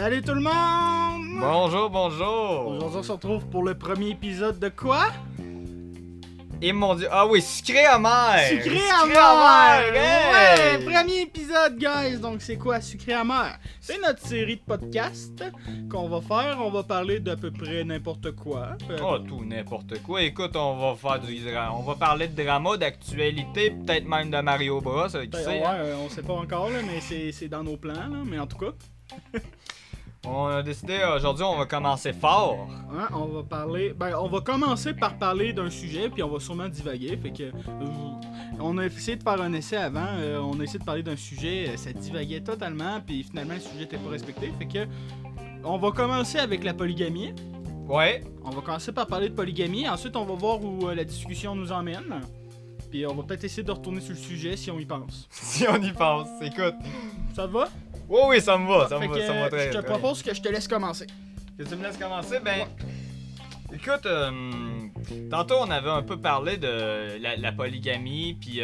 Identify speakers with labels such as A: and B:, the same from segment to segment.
A: Salut tout le monde!
B: Bonjour, bonjour!
A: Aujourd'hui, on se retrouve pour le premier épisode de quoi?
B: Et mon dieu, ah oui, sucré amer!
A: Sucré amer!
B: Hey!
A: Ouais! Premier épisode, guys! Donc, c'est quoi Sucré amer? C'est notre série de podcasts qu'on va faire. On va parler d'à peu près n'importe quoi.
B: Oh, tout n'importe quoi. Écoute, on va faire on va parler de drama, d'actualité, peut-être même de Mario Bros, qui sait, hein?
A: On sait pas encore, là, mais c'est dans nos plans, là. Mais en tout cas...
B: On a décidé, aujourd'hui, on va commencer fort.
A: Hein, on va parler... on va commencer par parler d'un sujet, puis on va sûrement divaguer. Fait que... on a essayé de faire un essai avant. On a essayé de parler d'un sujet. Ça divaguait totalement, puis finalement, le sujet n'était pas respecté. Fait que... On va commencer avec la polygamie.
B: Ouais.
A: On va commencer par parler de polygamie. Ensuite, on va voir où la discussion nous emmène. Puis on va peut-être essayer de retourner sur le sujet si on y pense.
B: Si on y pense, écoute.
A: Ça te va?
B: Oui, oui, ça me va, ça
A: Fait
B: me
A: que,
B: va, ça me va très
A: je te
B: très
A: propose que je te laisse commencer.
B: Que tu me laisses commencer, ben... Écoute, tantôt on avait un peu parlé de la polygamie, puis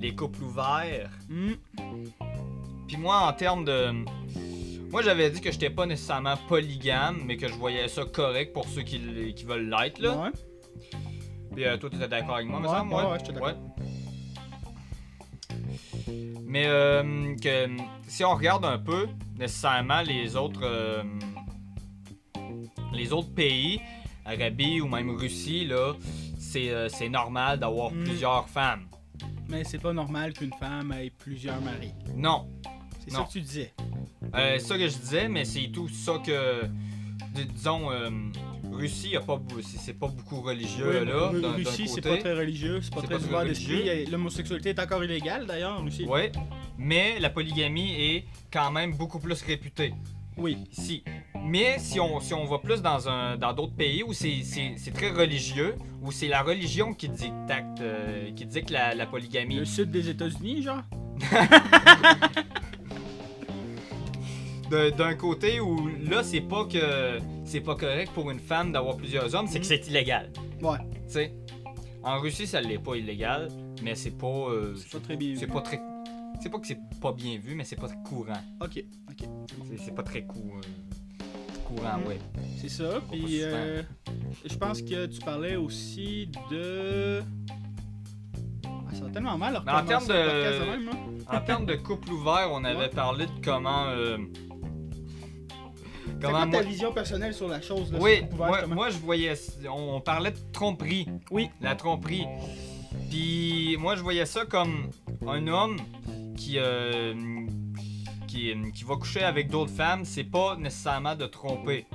B: les couples ouverts. Puis moi, en termes de... Moi, j'avais dit que j'étais pas nécessairement polygame, mais que je voyais ça correct pour ceux qui veulent l'être, là.
A: Ouais.
B: Puis toi, t'étais d'accord avec moi, me
A: Ouais,
B: semble?
A: ouais, j'étais d'accord.
B: Ouais. Mais que si on regarde un peu, nécessairement les autres pays, Arabie ou même Russie, là, c'est normal d'avoir plusieurs femmes.
A: Mais c'est pas normal qu'une femme ait plusieurs maris.
B: Non.
A: C'est ça que tu disais.
B: C'est ça que je disais, mais c'est tout ça que... Disons, Russie, c'est pas beaucoup religieux, là.
A: Russie, c'est pas très religieux, c'est pas très ouvert d'esprit. L'homosexualité est encore illégale, d'ailleurs, en Russie.
B: Oui, mais la polygamie est quand même beaucoup plus réputée.
A: Oui.
B: Si. Mais si on va plus dans d'autres pays où c'est très religieux, où c'est la religion qui dicte la polygamie.
A: Le sud des États-Unis, genre?
B: D'un côté où là c'est pas correct pour une femme d'avoir plusieurs hommes, c'est que c'est illégal.
A: Ouais.
B: Tu sais, en Russie ça l'est pas illégal, mais c'est pas
A: c'est pas très bien vu.
B: C'est pas que c'est pas bien vu, mais c'est pas très courant.
A: Ok.
B: C'est pas très courant, ouais.
A: C'est ça. Puis je pense que tu parlais aussi de... ça va tellement mal.
B: Mais en termes
A: de même, hein?
B: En termes de couple ouvert, on avait parlé de comment
A: C'est quoi ta vision personnelle sur la chose? Là,
B: oui, moi je voyais... On parlait de tromperie.
A: Oui.
B: La tromperie. Puis moi je voyais ça comme un homme qui va coucher avec d'autres femmes, c'est pas nécessairement de tromper.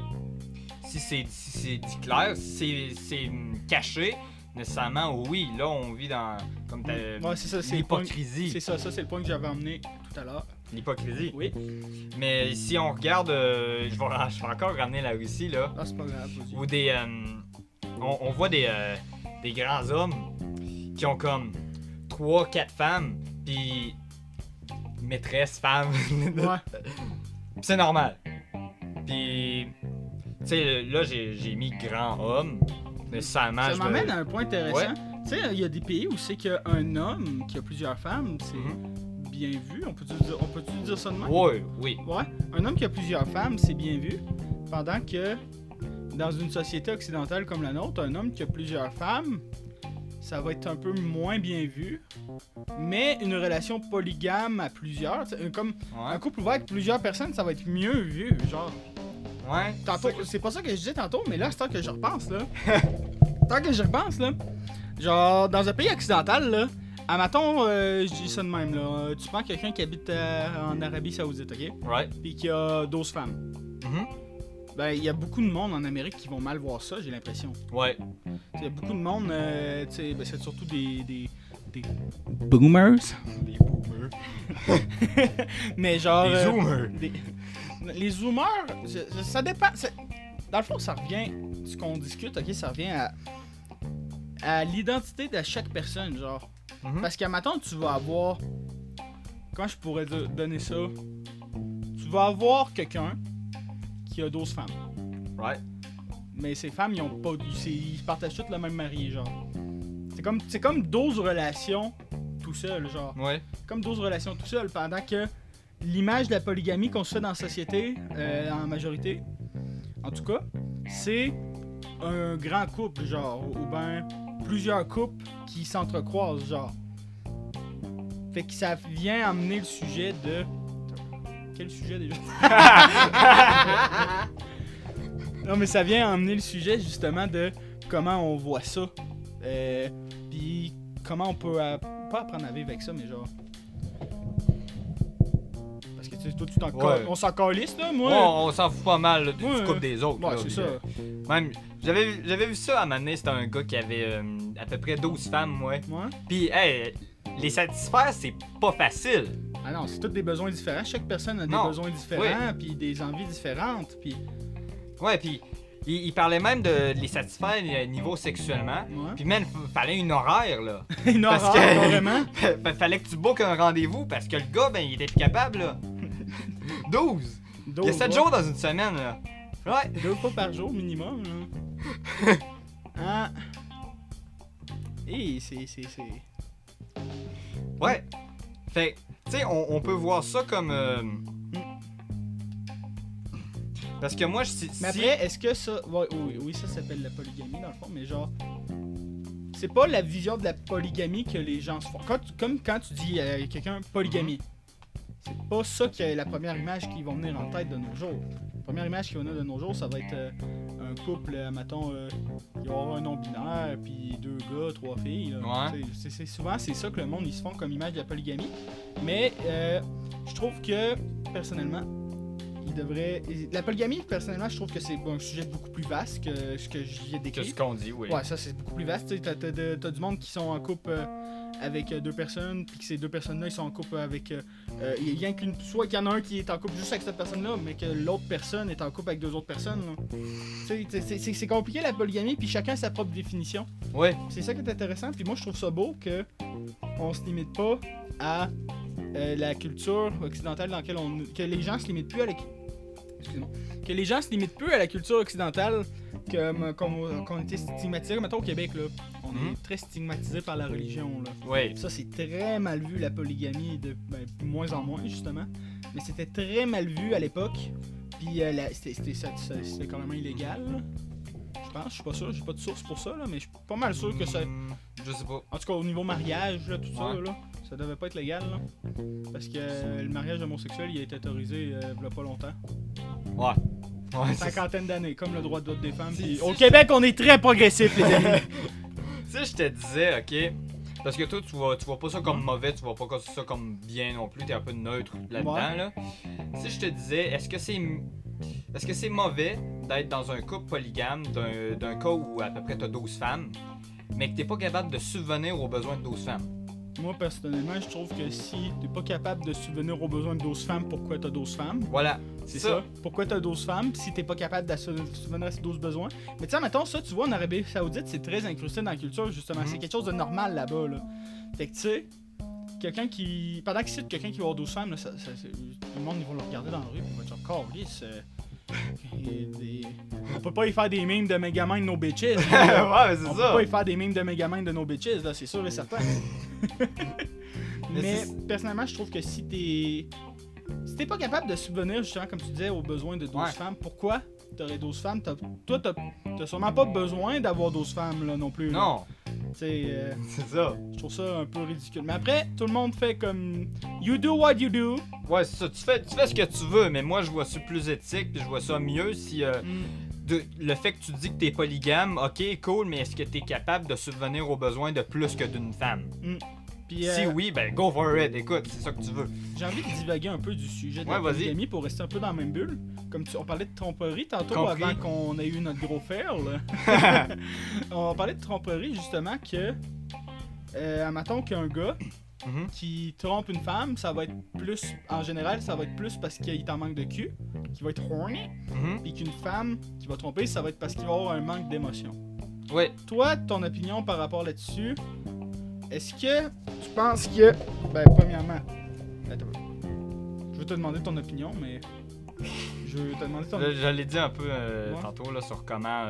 B: Si c'est dit clair, si c'est caché, nécessairement oui. Là on vit dans... comme
A: c'est ça, c'est
B: l'hypocrisie.
A: C'est ça, c'est le point que j'avais emmené tout à l'heure.
B: L'hypocrisie.
A: Oui.
B: Mais si on regarde, je vais encore ramener la Russie là.
A: Ah, c'est pas grave. Vas-y.
B: Où on voit des grands hommes qui ont comme 3-4 femmes, puis maîtresse, femme.
A: Ouais.
B: Pis c'est normal. Puis, tu sais, là j'ai mis grand homme. Nécessairement,
A: ça m'amène à un point intéressant.
B: Ouais.
A: Tu sais, il y a des pays où c'est qu'un homme qui a plusieurs femmes, c'est bien vu. On peut-tu dire ça de même?
B: Oui.
A: Ouais. Un homme qui a plusieurs femmes, c'est bien vu. Pendant que dans une société occidentale comme la nôtre, un homme qui a plusieurs femmes, ça va être un peu moins bien vu. Mais une relation polygame à plusieurs, comme un couple ouvert avec plusieurs personnes, ça va être mieux vu, genre.
B: Ouais.
A: Tantôt, c'est pas ça que je disais tantôt, mais là, c'est tant que je repense, là. Genre, dans un pays occidental, là, admettons, je dis ça de même, là. Tu prends quelqu'un qui habite en Arabie Saoudite, ok?
B: Right.
A: Puis qui a 12 femmes. Ben, il y a beaucoup de monde en Amérique qui vont mal voir ça, j'ai l'impression.
B: Ouais.
A: Il y a beaucoup de monde, tu sais, ben, c'est surtout des boomers.
B: Des boomers.
A: Mais genre...
B: Des zoomers.
A: Les zoomers, ça dépend. Dans le fond, ça revient, ce qu'on discute, ok, ça revient à l'identité de chaque personne, genre. Parce qu'à matin, tu vas avoir... Comment je pourrais donner ça? Tu vas avoir quelqu'un qui a 12 femmes.
B: Right.
A: Mais ces femmes, ils ont pas... Ils partagent toutes le même mari, genre. C'est comme 12 relations tout seul, genre.
B: Ouais.
A: Comme 12 relations tout seul, pendant que l'image de la polygamie qu'on se fait dans la société, en majorité, en tout cas, c'est un grand couple, genre, ou ben plusieurs couples qui s'entrecroisent, genre. Fait que ça vient amener le sujet de... Quel sujet déjà? Non, mais ça vient amener le sujet justement de comment on voit ça. Puis comment on peut pas apprendre à vivre avec ça, mais genre. Parce que tu sais, toi, on s'en calisse, là, moi.
B: Ouais, on s'en fout pas mal là, du couple des autres.
A: Ouais,
B: là,
A: c'est ça.
B: Même, j'avais vu ça à un moment donné, c'était un gars qui avait à peu près 12 femmes, ouais. Puis, hey, les satisfaire, c'est pas facile.
A: Ah non, c'est tous des besoins différents. Chaque personne a des besoins différents, puis des envies différentes, puis...
B: Ouais, puis il parlait même de les satisfaire niveau sexuellement.
A: Ouais.
B: Puis même, fallait une horaire, là.
A: Une horaire, carrément.
B: Fallait que tu bookes un rendez-vous parce que le gars, ben, il était plus capable, là. 12. Il y a 7 jours dans une semaine, là. Ouais.
A: 2 fois par jour minimum, là. Ah. Et c'est...
B: Ouais. Fait, tu sais, on peut voir ça comme... Parce que moi,
A: Mais après, est-ce que ça... Ouais, oui, ça s'appelle la polygamie, dans le fond, mais genre... C'est pas la vision de la polygamie que les gens se font. Comme quand tu dis à quelqu'un polygamie, c'est pas ça qui est la première image qui va venir en tête de nos jours. La première image qui va venir de nos jours, ça va être un couple, mettons, qui va avoir un nom binaire, puis 2 gars, 3 filles. Là.
B: Ouais.
A: C'est souvent, c'est ça que le monde, ils se font comme image de la polygamie. Mais je trouve que, personnellement, la polygamie, personnellement, je trouve que c'est un sujet beaucoup plus vaste que ce que j'y ai décrit.
B: Que ce qu'on dit, oui.
A: Ouais, ça, c'est beaucoup plus vaste. Tu sais, t'as du monde qui sont en couple avec 2 personnes, puis que ces 2 personnes-là, ils sont en couple avec... soit qu'il y en a un qui est en couple juste avec cette personne-là, mais que l'autre personne est en couple avec 2 autres personnes. Tu sais, c'est compliqué, la polygamie, puis chacun a sa propre définition.
B: Ouais.
A: C'est ça qui est intéressant, puis moi, je trouve ça beau que on se limite pas à la culture occidentale dans laquelle que les gens se limitent plus à que les gens se limitent plus à la culture occidentale qu'on était stigmatisé. Mettons au Québec, là, on est très stigmatisé par la religion. Là.
B: Ouais.
A: Ça, c'est très mal vu, la polygamie, de moins en moins, justement. Mais c'était très mal vu à l'époque. Puis c'était quand même illégal. Là. Je pense, je suis pas sûr, j'ai pas de source pour ça, là, mais je suis pas mal sûr que ça...
B: Je sais pas.
A: En tout cas, au niveau mariage, là, tout ça, là, ça devait pas être légal, là. Parce que le mariage homosexuel, il a été autorisé il y a pas longtemps.
B: Ouais.
A: Une cinquantaine d'années, comme le droit de vote des femmes. Au Québec, on est très progressif, les amis.
B: Tu sais, je te disais, ok, parce que toi, tu vois pas ça comme mauvais, tu vois pas ça comme bien non plus, t'es un peu neutre là-dedans, là. Si je te disais, est-ce que c'est mauvais d'être dans un couple polygame d'un cas où à peu près t'as 12 femmes, mais que t'es pas capable de subvenir aux besoins de 12 femmes?
A: Moi, personnellement, je trouve que si t'es pas capable de subvenir aux besoins de 12 femmes, pourquoi t'as 12 femmes?
B: Voilà.
A: C'est ça. Pourquoi t'as 12 femmes si t'es pas capable de subvenir à ces 12 besoins? Mais tu sais, mettons, ça, tu vois, en Arabie Saoudite, c'est très incrusté dans la culture, justement. C'est quelque chose de normal là-bas, là. Fait que tu sais, quelqu'un qui... Pendant qu'il cite quelqu'un qui va avoir 12 femmes, là, tout le monde, ils vont le regarder dans la rue, ils vont être genre, câlisse, on peut pas y faire des memes de Megamind no bitches.
B: Ouais, mais c'est ça.
A: On peut pas y faire des memes de Megamind de no bitches, là, c'est sûr et certain. Mais personnellement, je trouve que si t'es pas capable de subvenir, justement, comme tu disais, aux besoins de 12 femmes, pourquoi t'aurais 12 femmes? Toi, t'as sûrement pas besoin d'avoir 12 femmes, là, non plus. Là.
B: Non.
A: C'est
B: ça.
A: Je trouve ça un peu ridicule. Mais après, tout le monde fait comme you do what you do.
B: Ouais, c'est ça. Tu fais ce que tu veux, mais moi, je vois ça plus éthique, puis je vois ça mieux si le fait que tu dis que t'es polygame, ok, cool, mais est-ce que t'es capable de subvenir aux besoins de plus que d'une femme?
A: Puis,
B: si oui, ben go for it, écoute, c'est ça que tu veux.
A: J'ai envie de divaguer un peu du sujet de la polygamie pour rester un peu dans la même bulle. Comme on parlait de tromperie tantôt avant qu'on ait eu notre gros fail. On parlait de tromperie justement que, admettons qu'un gars qui trompe une femme, ça va être plus, en général, ça va être plus parce qu'il est en manque de cul, qu'il va être horny, puis qu'une femme qui va tromper, ça va être parce qu'il va avoir un manque d'émotion.
B: Ouais.
A: Toi, ton opinion par rapport là-dessus, est-ce que tu penses que... Ben, premièrement... Attends. Je vais te demander ton opinion, mais... Je vais te demander ton opinion.
B: Je l'ai dit un peu tantôt là, sur comment...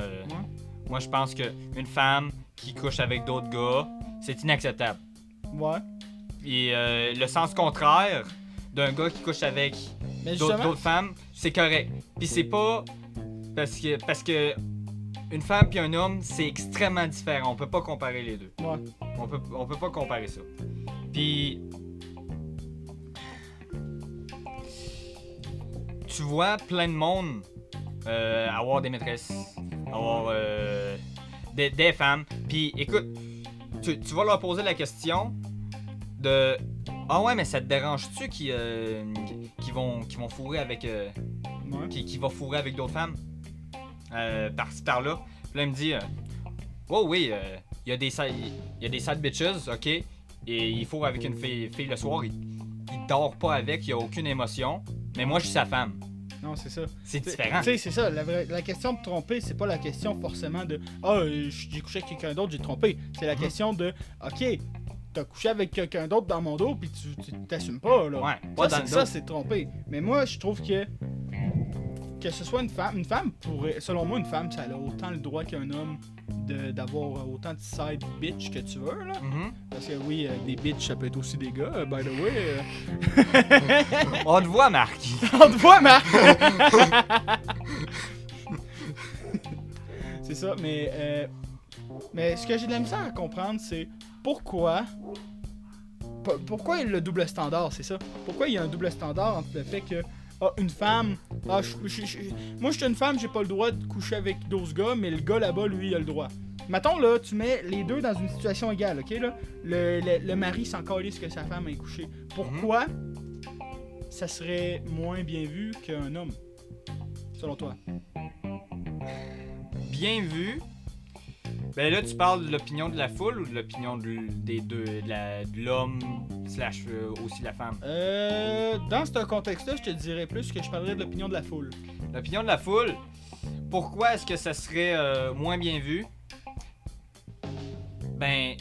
B: Moi, je pense qu'une femme qui couche avec d'autres gars, c'est inacceptable.
A: Ouais.
B: Et le sens contraire, d'un gars qui couche avec
A: Mais
B: d'autres femmes, c'est correct. Puis c'est pas parce que une femme puis un homme, c'est extrêmement différent. On peut pas comparer les deux.
A: Ouais.
B: On peut pas comparer ça. Puis tu vois plein de monde avoir des maîtresses, avoir des femmes. Puis écoute, tu vas leur poser la question de ah ouais, mais ça te dérange-tu qui vont fourrer avec qui va fourrer avec d'autres femmes par-ci par-là. Puis là il me dit oh oui, il y a des side bitches, ok, et il fourre avec une fille le soir, il dort pas avec, il y a aucune émotion, mais moi je suis sa femme.
A: Non, c'est ça.
B: C'est différent.
A: Tu sais, c'est ça. La question de tromper, c'est pas la question forcément de j'ai couché avec quelqu'un d'autre, j'ai trompé. C'est la question de ok, t'as couché avec quelqu'un d'autre dans mon dos, puis tu t'assumes pas, là.
B: Ouais,
A: ça, c'est tromper. Mais moi, je trouve que ce soit une femme pourrait. Selon moi, une femme, ça a autant le droit qu'un homme d'avoir autant de side bitch que tu veux, là.
B: Mm-hmm.
A: Parce que oui, des bitch, ça peut être aussi des gars, by the way.
B: On te voit, Marc.
A: On te voit, Marc. C'est ça, mais ce que j'ai de la misère à comprendre, c'est pourquoi le double standard, c'est ça? Pourquoi il y a un double standard entre le fait que une femme, moi je suis une femme, j'ai pas le droit de coucher avec 12 gars, mais le gars là-bas, lui, il a le droit. Mettons là, tu mets les deux dans une situation égale, ok là? Le mari s'en calisse que sa femme ait couché. Pourquoi ça serait moins bien vu qu'un homme, selon toi?
B: Bien vu. Ben là, tu parles de l'opinion de la foule ou de l'opinion des deux, de l'homme / aussi la femme?
A: Dans ce contexte-là, je te dirais plus que je parlerais de l'opinion de la foule.
B: L'opinion de la foule? Pourquoi est-ce que ça serait moins bien vu? Ben,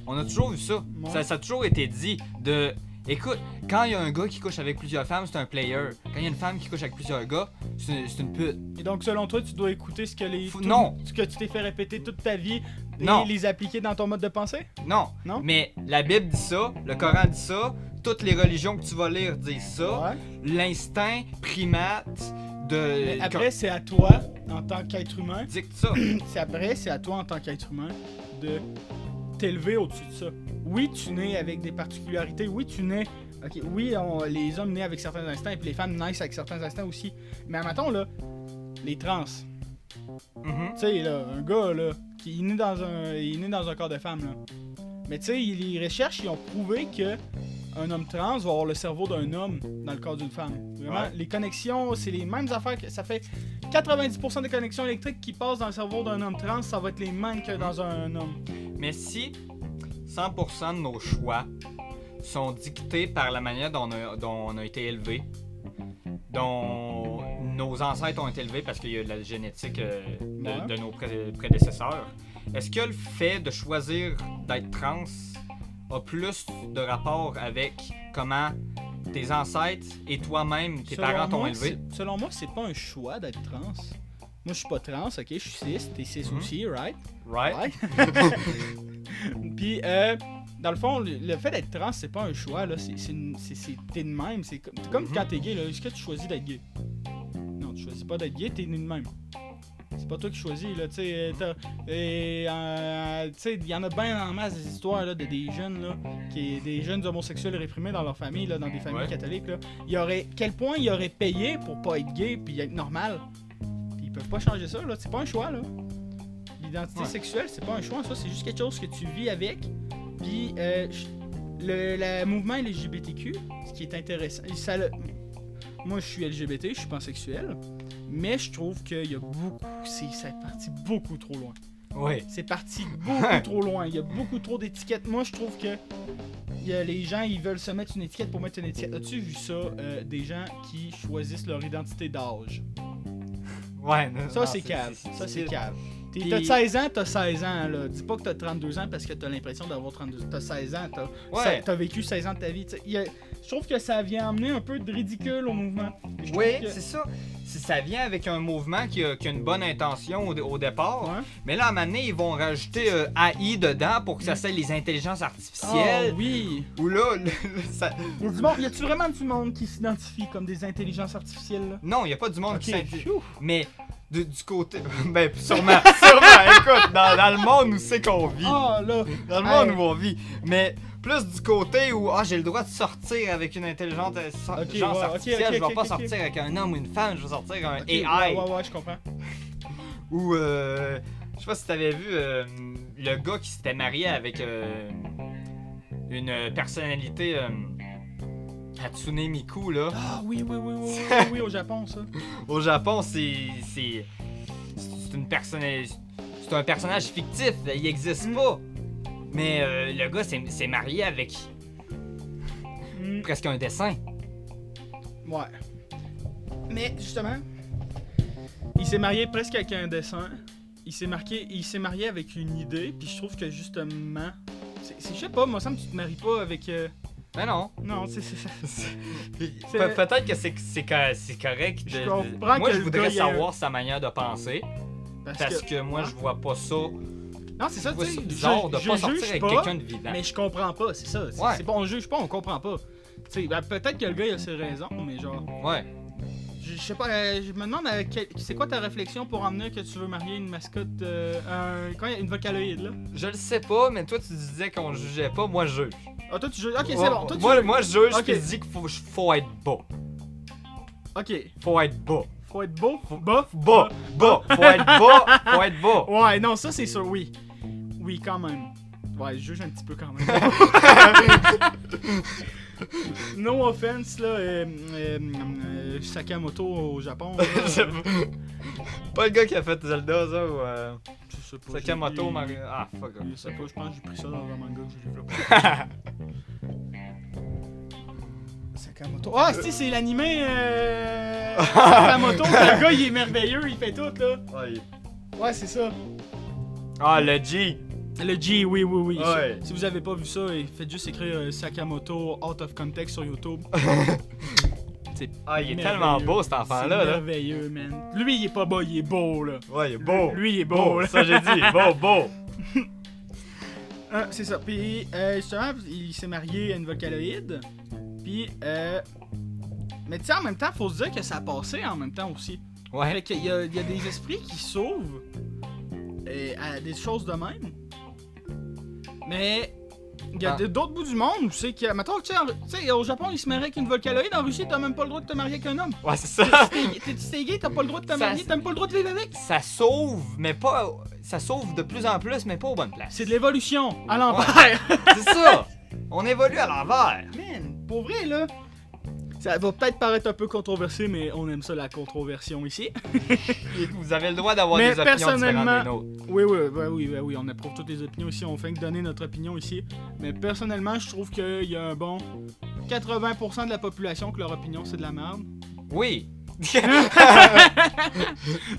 B: on a toujours vu ça.
A: Ouais.
B: Ça a toujours été dit de... Écoute, quand il y a un gars qui couche avec plusieurs femmes, c'est un player. Quand il y a une femme qui couche avec plusieurs gars, c'est une pute.
A: Et donc, selon toi, tu dois écouter ce que ce que tu t'es fait répéter toute ta vie et les appliquer dans ton mode de pensée?
B: Non.
A: Non?
B: Mais la Bible dit ça, le Coran dit ça, toutes les religions que tu vas lire disent ça.
A: Ouais.
B: L'instinct primate de...
A: Mais après, c'est à toi, en tant qu'être humain,
B: dicte ça.
A: c'est à toi, en tant qu'être humain, de t'élever au-dessus de ça. Oui, tu nais avec des particularités. Oui, tu nais... Ok, oui, les hommes naissent avec certains instincts et puis les femmes naissent avec certains instincts aussi. Mais admettons, là, les trans. Tu sais, là, un gars, là, qui est né dans un corps de femme, là. Mais tu sais, les recherches, ils ont prouvé que un homme trans va avoir le cerveau d'un homme dans le corps d'une femme. Vraiment,
B: Ouais.
A: les connexions, c'est les mêmes affaires. Ça fait 90% des connexions électriques qui passent dans le cerveau d'un homme trans, ça va être les mêmes que dans un homme.
B: Mais si 100% de nos choix sont dictés par la manière dont on a été élevé, dont nos ancêtres ont été élevés parce qu'il y a de la génétique de nos prédécesseurs, est-ce que le fait de choisir d'être trans a plus de rapport avec comment tes ancêtres et toi-même, tes parents t'ont élevé?
A: Selon moi, c'est pas un choix d'être trans. Moi, je suis pas trans, ok? Je suis cis, t'es cis aussi, right?
B: Right?
A: Puis, dans le fond, le fait d'être trans, c'est pas un choix, là. T'es de même. C'est comme quand t'es gay, là. Est-ce que tu choisis d'être gay? Non, tu choisis pas d'être gay, t'es né de même. C'est pas toi qui choisis, là. Tu sais, il y en a bien en masse des histoires, là, des jeunes, là, des jeunes homosexuels réprimés dans leur famille, là, dans des familles catholiques, là. Quel point ils auraient payé pour pas être gay puis être normal? Puis ils peuvent pas changer ça, là. C'est pas un choix, là. L'identité sexuelle, c'est pas un choix, ça, c'est juste quelque chose que tu vis avec. Puis, le mouvement LGBTQ, ce qui est intéressant, moi, je suis LGBT, je suis pansexuel, mais je trouve qu'il y a c'est parti beaucoup trop loin.
B: Oui.
A: C'est parti beaucoup trop loin. Il y a beaucoup trop d'étiquettes. Moi, je trouve que les gens, ils veulent se mettre une étiquette pour mettre une étiquette. As-tu vu ça, des gens qui choisissent leur identité d'âge?
B: Ouais.
A: Ça, c'est cave. Ça, c'est cave. T'as 16 ans, là. Dis pas que t'as 32 ans parce que t'as l'impression d'avoir 32 ans. T'as 16 ans, t'as vécu 16 ans de ta vie. Je trouve que ça vient amener un peu de ridicule au mouvement.
B: Oui, c'est ça. ça vient avec un mouvement qui a une bonne intention au départ. Ouais. Mais là, à un moment donné, ils vont rajouter AI dedans pour que ça soit les intelligences artificielles.
A: Oh, oui.
B: Ou là, ça...
A: Y a-tu vraiment du monde qui s'identifie comme des intelligences artificielles, là?
B: Non, il n'y a pas du monde qui s'identifie. Mais du côté... sûrement. Écoute, dans le monde où c'est qu'on vit.
A: Ah, là.
B: Dans le monde où on vit. Mais... plus du côté où j'ai le droit de sortir avec une intelligence artificielle, je vais pas sortir avec un homme ou une femme, je vais sortir avec un AI.
A: Ouais, je comprends.
B: Ou je sais pas si t'avais vu le gars qui s'était marié avec une personnalité Hatsune Miku là.
A: Ah oui, au Japon ça.
B: Au Japon, c'est un personnage fictif, il existe pas. Mais le gars s'est marié avec presque un dessin.
A: Ouais. Mais justement, il s'est marié presque avec un dessin. Il s'est marié avec une idée. Puis je trouve que justement, je sais pas, moi ça me tu te maries pas avec.
B: Ben non.
A: Non, c'est ça.
B: Peut-être que c'est correct. Moi, je voudrais savoir sa manière de penser. Parce que moi, je vois pas ça.
A: Non, c'est ça, tu sais.
B: C'est bizarre de pas sortir avec quelqu'un de vivant.
A: Mais je comprends pas, c'est ça. C'est bon, on juge pas, on comprend pas. Tu sais, peut-être que le gars il a ses raisons, mais genre.
B: Ouais.
A: Je sais pas, je me demande, c'est quoi ta réflexion pour emmener que tu veux marier une mascotte, une vocaloïde là?
B: Je le sais pas, mais toi tu disais qu'on jugeait pas, moi je juge.
A: Ah, toi tu juges, ok, c'est bon. Toi,
B: moi je juge, puis je dis qu'il faut être bas.
A: Ok.
B: Faut être bas.
A: Faut être beau? Bas?
B: Bas! Faut être bas! Faut être bas!
A: Ouais, non, ça c'est sûr, oui. Oui, quand même. Ouais, je juge un petit peu quand même. No offense, là, Sakamoto au Japon.
B: Pas le gars qui a fait Zelda, ça, ou
A: je sais pas.
B: Sakamoto, Mario. Ah, fuck.
A: Je sais pas, je pense que j'ai pris ça dans un manga que j'ai développé. Sakamoto. Ah, c'est l'animé Sakamoto, le gars il est merveilleux, il fait tout là. Ouais, c'est ça.
B: Ah, le G.
A: Le G, oui.
B: Ouais.
A: Si vous avez pas vu ça, faites juste écrire Sakamoto Out of Context sur YouTube.
B: Il est tellement beau cet enfant-là.
A: C'est merveilleux, man. Lui, il est pas beau, il est beau, là.
B: Ouais, il est beau.
A: Lui, il est beau, là.
B: Ça, j'ai dit, beau.
A: C'est ça. Puis, justement, il s'est marié à une vocaloïde. Puis, mais tu sais, en même temps, faut se dire que ça a passé en même temps aussi.
B: Ouais.
A: Fait qu'il y a des esprits qui sauvent à des choses de même. Mais il y a d'autres bouts du monde où c'est que, mettons, tu sais, au Japon, ils se marient avec une vocaloïde. En Russie, t'as même pas le droit de te marier avec un homme.
B: Ouais, c'est ça.
A: Si t'es gay, t'as pas le droit de te marier, t'as même pas le droit de vivre avec.
B: Ça sauve, mais pas. Ça sauve de plus en plus, mais pas aux bonnes places.
A: C'est de l'évolution à l'envers.
B: Ouais. C'est ça. On évolue à l'envers.
A: Man, pour vrai, là. Ça va peut-être paraître un peu controversé, mais on aime ça la controversion ici.
B: Vous avez le droit d'avoir des opinions différentes des nôtres.
A: Oui, on approuve toutes les opinions ici, on fait que donner notre opinion ici. Mais personnellement, je trouve qu'il y a un bon 80% de la population que leur opinion c'est de la merde.
B: Oui.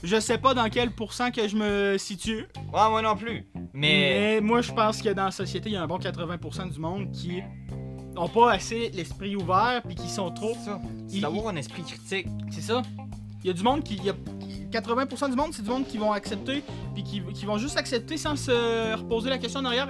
A: Je sais pas dans quel pourcent que je me situe.
B: Ouais, moi non plus. Mais
A: moi, je pense que dans la société, il y a un bon 80% du monde qui ont pas assez l'esprit ouvert puis qui sont trop.
B: C'est d'avoir un esprit critique.
A: C'est ça. Il y a du monde qui. 80% du monde, c'est du monde qui vont accepter puis qui vont juste accepter sans se reposer la question en arrière.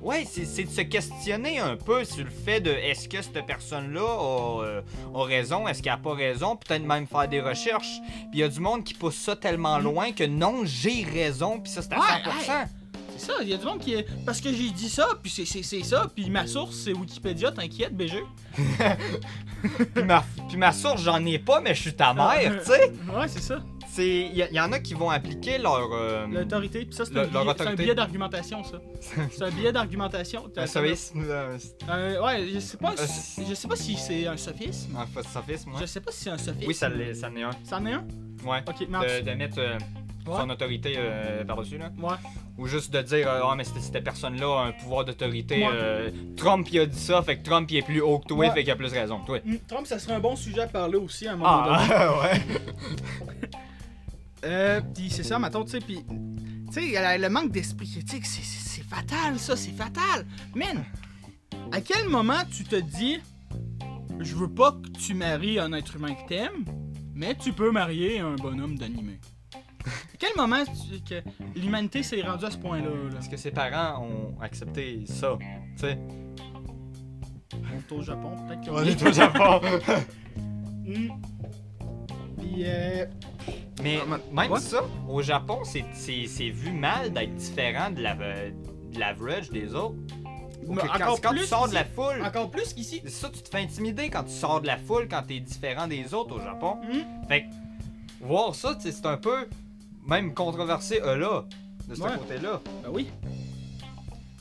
B: Ouais, c'est de se questionner un peu sur le fait de est-ce que cette personne-là a raison, est-ce qu'elle a pas raison, peut-être même faire des recherches. Puis il y a du monde qui pousse ça tellement loin que non, j'ai raison, puis ça c'est à 100%.
A: C'est ça, il y a du monde qui est. Parce que j'ai dit ça, puis c'est ça, puis ma source c'est Wikipédia, t'inquiète, BG.
B: puis ma source, j'en ai pas, mais je suis ta mère, tu sais.
A: Ouais, c'est ça.
B: Il y en a qui vont appliquer leur.
A: L'autorité, puis ça, c'est un biais d'argumentation, ça. C'est un biais d'argumentation.
B: Un sophisme.
A: Ouais, je sais pas si c'est un sophisme.
B: Un sophisme, ouais.
A: Je sais pas si c'est un sophisme.
B: Oui, ça en est un.
A: Ça en est un?
B: Ouais.
A: Ok,
B: de mettre son autorité par-dessus, là.
A: Ouais.
B: Ou juste de dire, mais cette personne-là a un pouvoir d'autorité. Trump, il a dit ça, fait que Trump, il est plus haut que toi, fait qu'il a plus raison que toi.
A: Trump, ça serait un bon sujet à parler aussi à un moment donné.
B: Ouais.
A: Pis c'est ça, mettons, tu sais, pis. Tu sais, le manque d'esprit critique, c'est fatal, ça, c'est fatal. Man, à quel moment tu te dis, je veux pas que tu maries un être humain que t'aimes, Mais tu peux marier un bonhomme d'animé. À quel moment que l'humanité s'est rendue à ce point-là? Là?
B: Est-ce que ses parents ont accepté ça? Tu sais?
A: On est au Japon, peut-être que
B: On est au Japon.
A: Puis,
B: Mais même
A: ouais.
B: ça, au Japon, c'est vu mal d'être différent de l'average des autres.
A: Mais
B: Quand tu
A: plus
B: sors de la
A: qu'ici.
B: foule,
A: Encore plus qu'ici.
B: c'est ça, tu te fais intimider quand tu sors de la foule, quand t'es différent des autres au Japon. Fait que, voir ça, tu sais, c'est un peu même controversé là, de ce
A: Ouais.
B: côté-là.
A: Ben oui.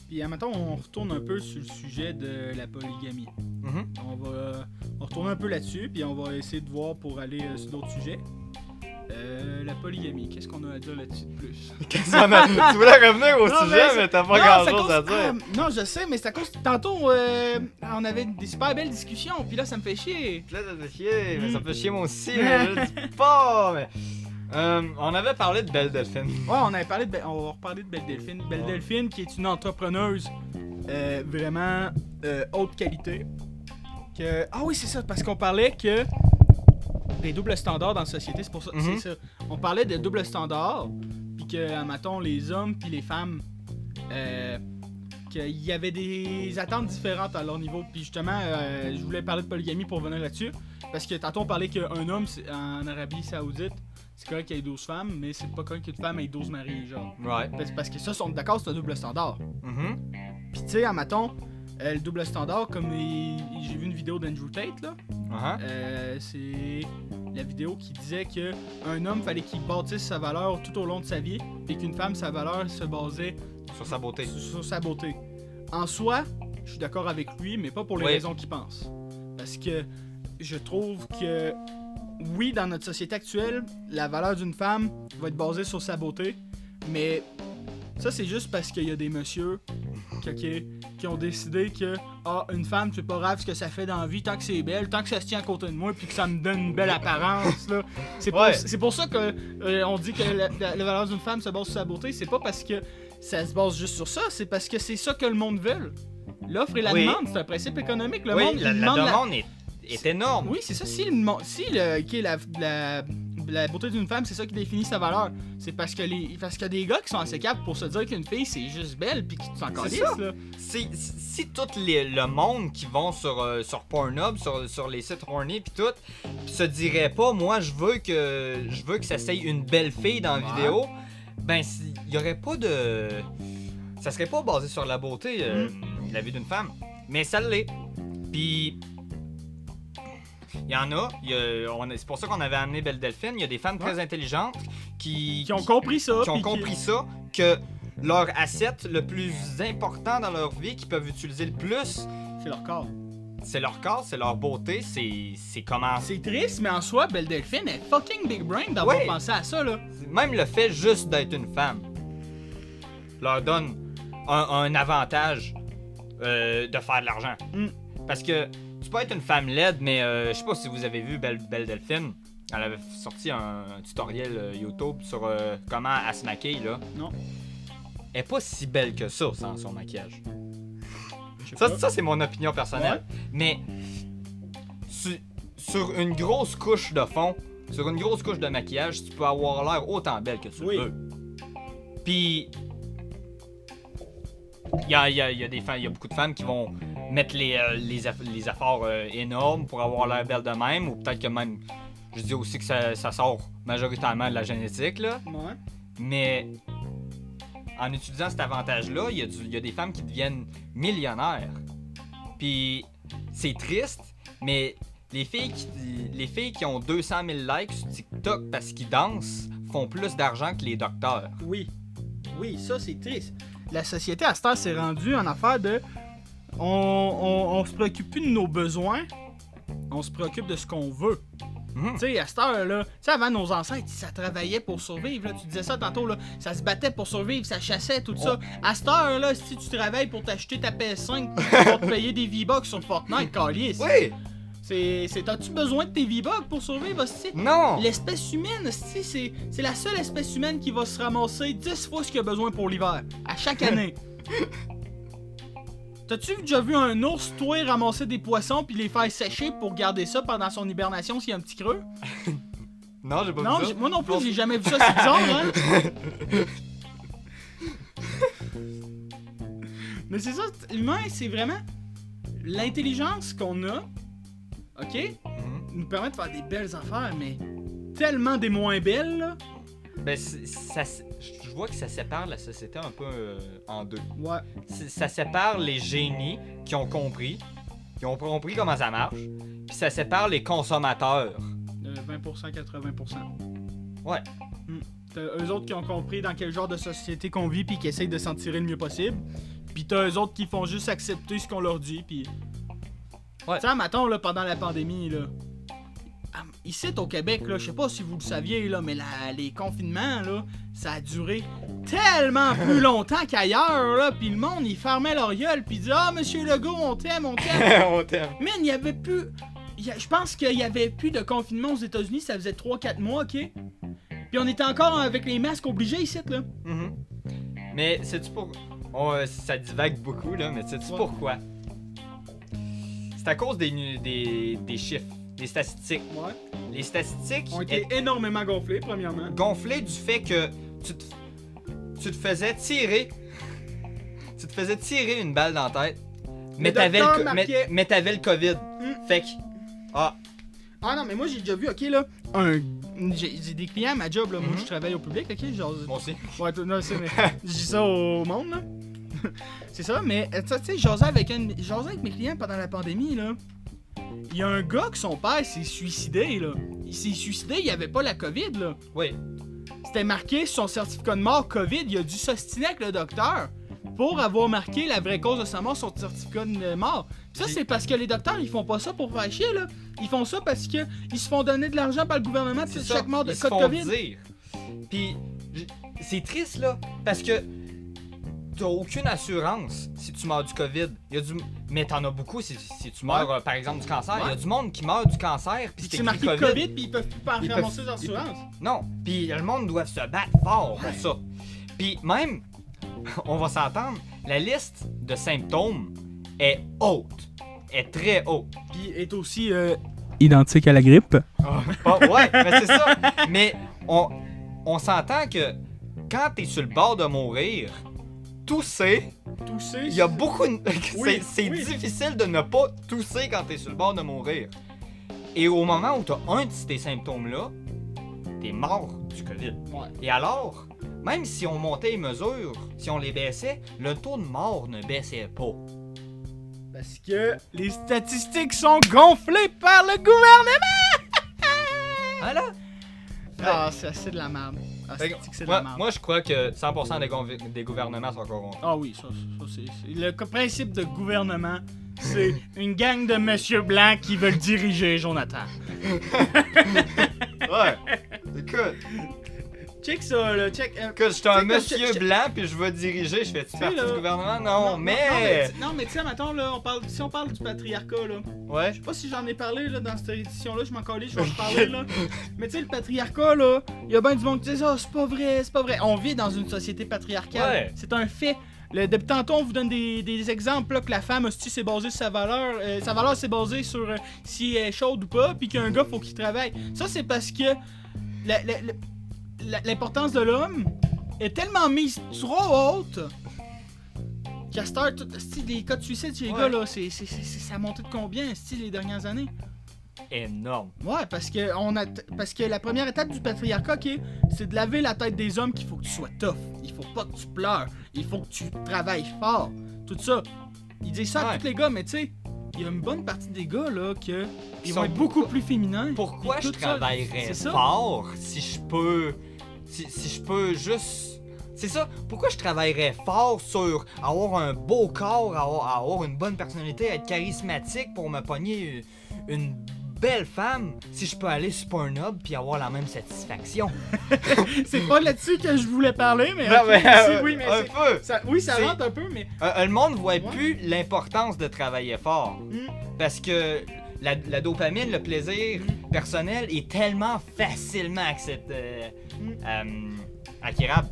A: Puis, maintenant, on retourne un peu sur le sujet de la polygamie.
B: Mhm.
A: On va retourner un peu là-dessus, puis on va essayer de voir pour aller sur d'autres sujets. La polygamie, qu'est-ce qu'on a à dire là-dessus de plus?
B: Tu voulais revenir au
A: Non,
B: sujet,
A: mais
B: mais t'as pas
A: Non,
B: grand-chose
A: c'est
B: à
A: cause-
B: dire.
A: non, je sais, mais c'est à cause. Tantôt, on avait des super belles discussions, puis là, ça me fait chier.
B: Là, ça fait chier, mais ça me fait chier moi aussi,
A: Mm.
B: mais je le dis pas, mais... on avait parlé de Belle Delphine.
A: Ouais, on avait parlé on va reparler de Belle Delphine. Belle
B: Ouais.
A: Delphine, qui est une entrepreneuse vraiment haute qualité. Ah oui, c'est ça, parce qu'on parlait que des doubles standards dans la société, c'est pour ça.
B: Mhm.
A: C'est ça. On parlait de doubles standards, puis que, mettons, les hommes puis les femmes, qu'il y avait des attentes différentes à leur niveau. Puis justement, je voulais parler de polygamie pour venir là-dessus, parce que tantôt on parlait qu'un homme en Arabie Saoudite, c'est correct qu'il y ait 12 femmes, mais c'est pas correct qu'une femme ait 12 maris, genre.
B: Ouais.
A: Parce que ça, on est d'accord, c'est un double standard.
B: Mhm.
A: Puis tu sais, admettons, le double standard, comme j'ai vu une vidéo d'Andrew Tate, là,
B: Uh-huh.
A: c'est la vidéo qui disait que un homme fallait qu'il bâtisse sa valeur tout au long de sa vie, et qu'une femme, sa valeur se basait
B: Sur sa beauté.
A: sur sa beauté. En soi, je suis d'accord avec lui, mais pas pour les
B: Oui.
A: raisons qu'il pense. Parce que je trouve que, oui, dans notre société actuelle, la valeur d'une femme va être basée sur sa beauté, mais ça, c'est juste parce qu'il y a des messieurs qui ont décidé que une femme, c'est pas grave ce que ça fait dans la vie, tant que c'est belle, tant que ça se tient à côté de moi, puis que ça me donne une belle apparence. Là.
B: Ouais.
A: C'est pour ça que on dit que la valeur d'une femme se base sur sa beauté. C'est pas parce que ça se base juste sur ça, c'est parce que c'est ça que le monde veut. L'offre et la
B: Oui.
A: demande, c'est un principe économique. Le
B: Oui,
A: monde,
B: la
A: il demande
B: demande est énorme.
A: Oui, c'est ça. Si la beauté d'une femme, c'est ça qui définit sa valeur. C'est parce qu'il y a des gars qui sont assez capables pour se dire qu'une fille, c'est juste belle, puis qu'ils s'en calissent,
B: ça.
A: là.
B: Si tout le monde qui vont sur Pornhub, sur les sites horny pis tout, se dirait pas, moi je veux que ça soit une belle fille dans la
A: Ouais.
B: vidéo, ben il y aurait pas de... Ça serait pas basé sur la beauté, la vie d'une femme. Mais ça l'est. Puis... Il y en a, c'est pour ça qu'on avait amené Belle Delphine, il y a des femmes très intelligentes qui
A: Qui ont compris ça.
B: qui ont
A: puis
B: compris ça, que leur asset le plus important dans leur vie, qu'ils peuvent utiliser le plus,
A: C'est leur corps.
B: c'est leur corps, c'est leur beauté, c'est comment...
A: C'est triste, mais en soi, Belle Delphine est fucking big brain d'avoir
B: Ouais.
A: pensé à ça, là.
B: Même le fait juste d'être une femme leur donne un avantage de faire de l'argent.
A: Mm.
B: Parce que tu peux être une femme laide, mais je sais pas si vous avez vu Belle Delphine. Elle avait sorti un tutoriel YouTube sur comment elle se maquille, là.
A: Non.
B: Elle est pas si belle que ça sans son maquillage.
A: Je sais pas.
B: Ça c'est mon opinion personnelle. Mais sur une grosse couche de fond, sur une grosse couche de maquillage, tu peux avoir l'air autant belle que tu
A: Oui.
B: le veux. Puis il y a beaucoup de femmes qui vont mettre les efforts énormes pour avoir l'air belle de même, ou peut-être que même, je dis aussi que ça sort majoritairement de la génétique, là.
A: Ouais.
B: Mais en utilisant cet avantage-là, il y a des femmes qui deviennent millionnaires. Puis c'est triste, mais les filles qui ont 200 000 likes sur TikTok parce qu'ils dansent font plus d'argent que les docteurs.
A: Oui. Oui, ça, c'est triste. La société, à cette heure, s'est rendue en affaire de... On se préoccupe plus de nos besoins, on se préoccupe de ce qu'on veut.
B: Mhm.
A: Tu sais, à cette heure-là, tu sais, avant nos ancêtres, ça travaillait pour survivre, là. Tu disais ça tantôt, là. Ça se battait pour survivre, ça chassait, tout ça. À cette heure-là, si tu travailles pour t'acheter ta PS5 pour te payer des V-Bucks sur Fortnite, calice.
B: Oui!
A: T'as-tu besoin de tes V-Bucks pour survivre, hostie?
B: Non!
A: L'espèce humaine, hostie, c'est la seule espèce humaine qui va se ramasser 10 fois ce qu'il a besoin pour l'hiver, à chaque année. T'as-tu déjà vu un ours, toi, ramasser des poissons puis les faire sécher pour garder ça pendant son hibernation s'il y a un petit creux?
B: Non, j'ai pas
A: Non,
B: vu ça.
A: moi non plus, j'ai jamais vu ça, c'est bizarre, hein? Mais c'est ça, l'humain, c'est vraiment l'intelligence qu'on a, ok? Nous permet de faire des belles affaires, mais tellement des moins belles, là.
B: Ben, je vois que ça sépare la société un peu en deux.
A: Ouais.
B: Ça sépare les génies qui ont compris comment ça marche, puis ça sépare les consommateurs.
A: 20%, 80%.
B: Ouais.
A: T'as eux autres qui ont compris dans quel genre de société qu'on vit puis qui essayent de s'en tirer le mieux possible. Puis t'as eux autres qui font juste accepter ce qu'on leur dit puis...
B: Ouais.
A: Tu sais, mettons, là, pendant la pandémie, là... Ici, au Québec, là, je sais pas si vous le saviez, là, mais les confinements, là, ça a duré tellement plus longtemps qu'ailleurs, là, pis le monde, il fermait leur gueule, pis il disait « Ah, Monsieur Legault, on t'aime, on t'aime! »
B: On t'aime.
A: Man, il y avait plus... Je pense qu'il y avait plus de confinement aux États-Unis, ça faisait 3-4 mois, ok? Puis on était encore avec les masques obligés ici, là.
B: Mais sais-tu pourquoi? Ça divague beaucoup, là, mais sais-tu pourquoi? C'est à cause des chiffres, des statistiques.
A: Ouais.
B: Les statistiques
A: Ont été énormément gonflés, premièrement.
B: gonflées du fait que tu te faisais tirer. Tu te faisais tirer une balle dans la tête. Mais t'avais le COVID. Fait que. Ah
A: non, mais moi j'ai déjà vu, ok, là, j'ai des clients à ma job, là, moi je travaille au public, ok, genre...
B: Moi aussi.
A: Ouais, non, c'est, mais je dis ça au monde, là. C'est ça, mais, tu sais, j'osais avec mes clients pendant la pandémie, là. Il y a un gars que son père s'est suicidé, là. Il s'est suicidé, il avait pas la COVID, là.
B: Oui.
A: C'était marqué sur son certificat de mort COVID, il a dû s'ostiner avec le docteur pour avoir marqué la vraie cause de sa mort sur le certificat de mort. Pis ça, c'est parce que les docteurs, ils font pas ça pour faire chier, là. Ils font ça parce que ils se font donner de l'argent par le gouvernement pour chaque mort de cas de COVID.
B: Dire. Puis, c'est triste, là, parce que t'as aucune assurance si tu meurs du COVID. Mais t'en as beaucoup si tu meurs, par exemple, du cancer. Il y a du monde qui meurt du cancer, puis
A: c'est marqué COVID, puis ils peuvent pas ramasser leur assurance.
B: Non, puis le monde doit se battre fort pour ça. Puis même, on va s'entendre, la liste de symptômes est haute. Est très haute.
A: Puis est aussi identique à la grippe.
B: Ouais, mais c'est ça. Mais on s'entend que quand t'es sur le bord de mourir, tousser, il y a beaucoup c'est difficile de ne pas tousser quand t'es sur le bord de mourir. Et au moment où t'as un de ces symptômes-là, t'es mort du COVID.
A: Ouais.
B: Et alors, même si on montait les mesures, si on les baissait, le taux de mort ne baissait pas.
A: Parce que les statistiques sont gonflées par le gouvernement!
B: Voilà!
A: Ah, c'est assez de la merde. C'est de la merde.
B: Moi, je crois que 100% des gouvernements sont corrompus.
A: Ah oui, ça c'est... Le principe de gouvernement, c'est une gang de monsieur blancs qui veulent diriger Jonathan.
B: Ouais, écoute.
A: Check ça, là, check.
B: Que je suis un monsieur blanc puis je veux diriger, je fais-tu partie du gouvernement? Non, mais...
A: Non, mais tu sais, mettons, là, si on parle du patriarcat, là.
B: Ouais.
A: Je sais pas si j'en ai parlé, là, dans cette édition-là, je m'en calais, je vais en parler, là. Mais tu sais, le patriarcat, là, il y a bien du monde qui dit ça, c'est pas vrai. On vit dans une société patriarcale.
B: Ouais.
A: C'est un fait. Depuis tantôt, on vous donne des exemples, là, que la femme, hostie, c'est basé sur sa valeur. Sa valeur, c'est basé sur si elle est chaude ou pas, puis qu'un gars, faut qu'il travaille. Ça, c'est parce que l'importance de l'homme est tellement mise trop haute qu'à cette heure, les cas de suicide chez les gars, là, ça a monté de combien, les dernières années?
B: Énorme.
A: Ouais, parce que la première étape du patriarcat, ok, c'est de laver la tête des hommes qu'il faut que tu sois tough. Il faut pas que tu pleures. Il faut que tu travailles fort. Tout ça. Ils disent ça à tous les gars, mais tu sais, il y a une bonne partie des gars, là, ils vont être beaucoup plus féminins.
B: Pourquoi je travaillerais fort si je peux... Si je peux juste... C'est ça, pourquoi je travaillerais fort sur avoir un beau corps, avoir une bonne personnalité, être charismatique pour me pogner une belle femme si je peux aller sur Pornhub puis avoir la même satisfaction?
A: C'est pas là-dessus que je voulais parler, mais...
B: Non,
A: okay,
B: mais
A: oui, mais
B: un peu.
A: Ça rentre un peu, mais...
B: Le monde voit plus l'importance de travailler fort. Parce que la dopamine, le plaisir personnel est tellement facilement acquérable.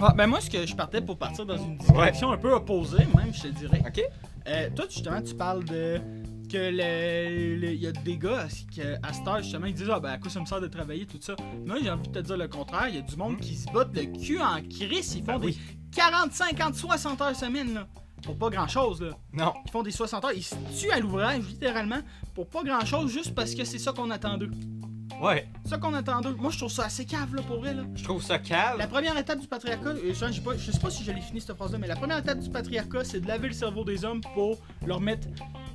A: Ah, ben moi, je partais pour partir dans une direction un peu opposée, même, je te dirais.
B: OK.
A: Toi, justement, tu parles de que y a des gars à cette heure, justement, ils disent à quoi ça me sert de travailler, tout ça. Moi, j'ai envie de te dire le contraire. Il y a du monde qui se battent le cul en crise. Ils font des 40, 50, 60 heures semaine, là. Pour pas grand chose, là.
B: Non.
A: Ils font des 60 heures. Ils se tuent à l'ouvrage, littéralement, pour pas grand chose, juste parce que c'est ça qu'on attend d'eux.
B: Ouais.
A: C'est ça qu'on attend d'eux. Moi, je trouve ça assez cave, là, pour vrai, là.
B: Je trouve ça cave.
A: La première étape du patriarcat, je sais pas si je l'ai fini cette phrase-là, mais la première étape du patriarcat, c'est de laver le cerveau des hommes pour leur mettre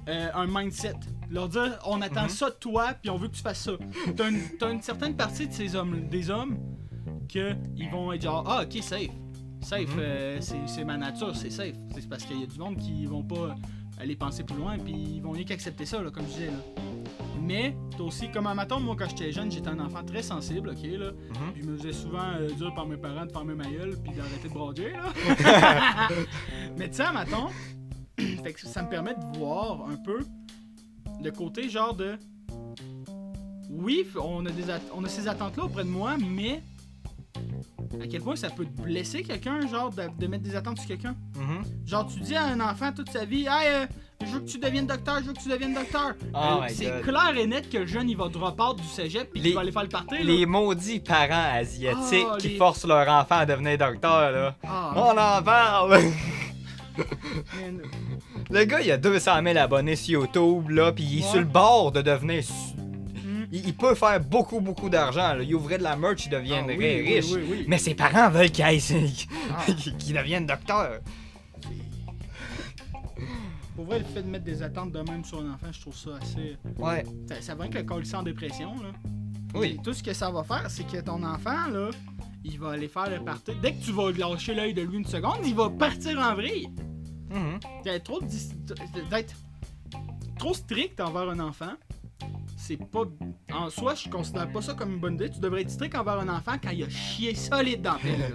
A: un mindset. Leur dire, on attend ça de toi, puis on veut que tu fasses ça. T'as une certaine partie de des hommes, que ils vont être genre, ok, safe. Safe, c'est ma nature, c'est safe. C'est parce qu'il y a du monde qui vont pas aller penser plus loin, puis ils vont rien qu'accepter ça, là, comme je disais, là. Mais, t'as aussi, comme un matin, moi, quand j'étais jeune, j'étais un enfant très sensible, ok, là. Puis je me faisais souvent dire par mes parents de fermer ma gueule, puis d'arrêter de brader, là. Mais tu sais, un matin, fait que ça me permet de voir un peu le côté genre de... Oui, on a ces attentes-là auprès de moi, mais... À quel point ça peut te blesser quelqu'un, genre, de mettre des attentes sur quelqu'un. Genre, tu dis à un enfant toute sa vie, hey, je veux que tu deviennes docteur, je veux que tu deviennes docteur. C'est clair et net que le jeune, il va drop out du cégep pis il va aller faire le party.
B: Les maudits parents asiatiques qui forcent leur enfant à devenir docteur, là. On en parle! Le gars, il a 200 000 abonnés sur YouTube, là, pis il est sur le bord de devenir... Il peut faire beaucoup d'argent. Là. Il ouvrait de la merch, il deviendrait riche. Oui. Mais ses parents veulent qu'il devienne docteur.
A: Pour vrai, le fait de mettre des attentes de même sur un enfant, je trouve ça assez...
B: Ouais.
A: Ça va que le coller en dépression, là.
B: Oui.
A: Et tout ce que ça va faire, c'est que ton enfant, là, il va aller faire le party. Dès que tu vas lâcher l'œil de lui une seconde, il va partir en vrille. D'être trop strict envers un enfant, c'est pas... En soi, je considère pas ça comme une bonne idée. Tu devrais être strict envers un enfant quand il a chié solide dans la pelle, là.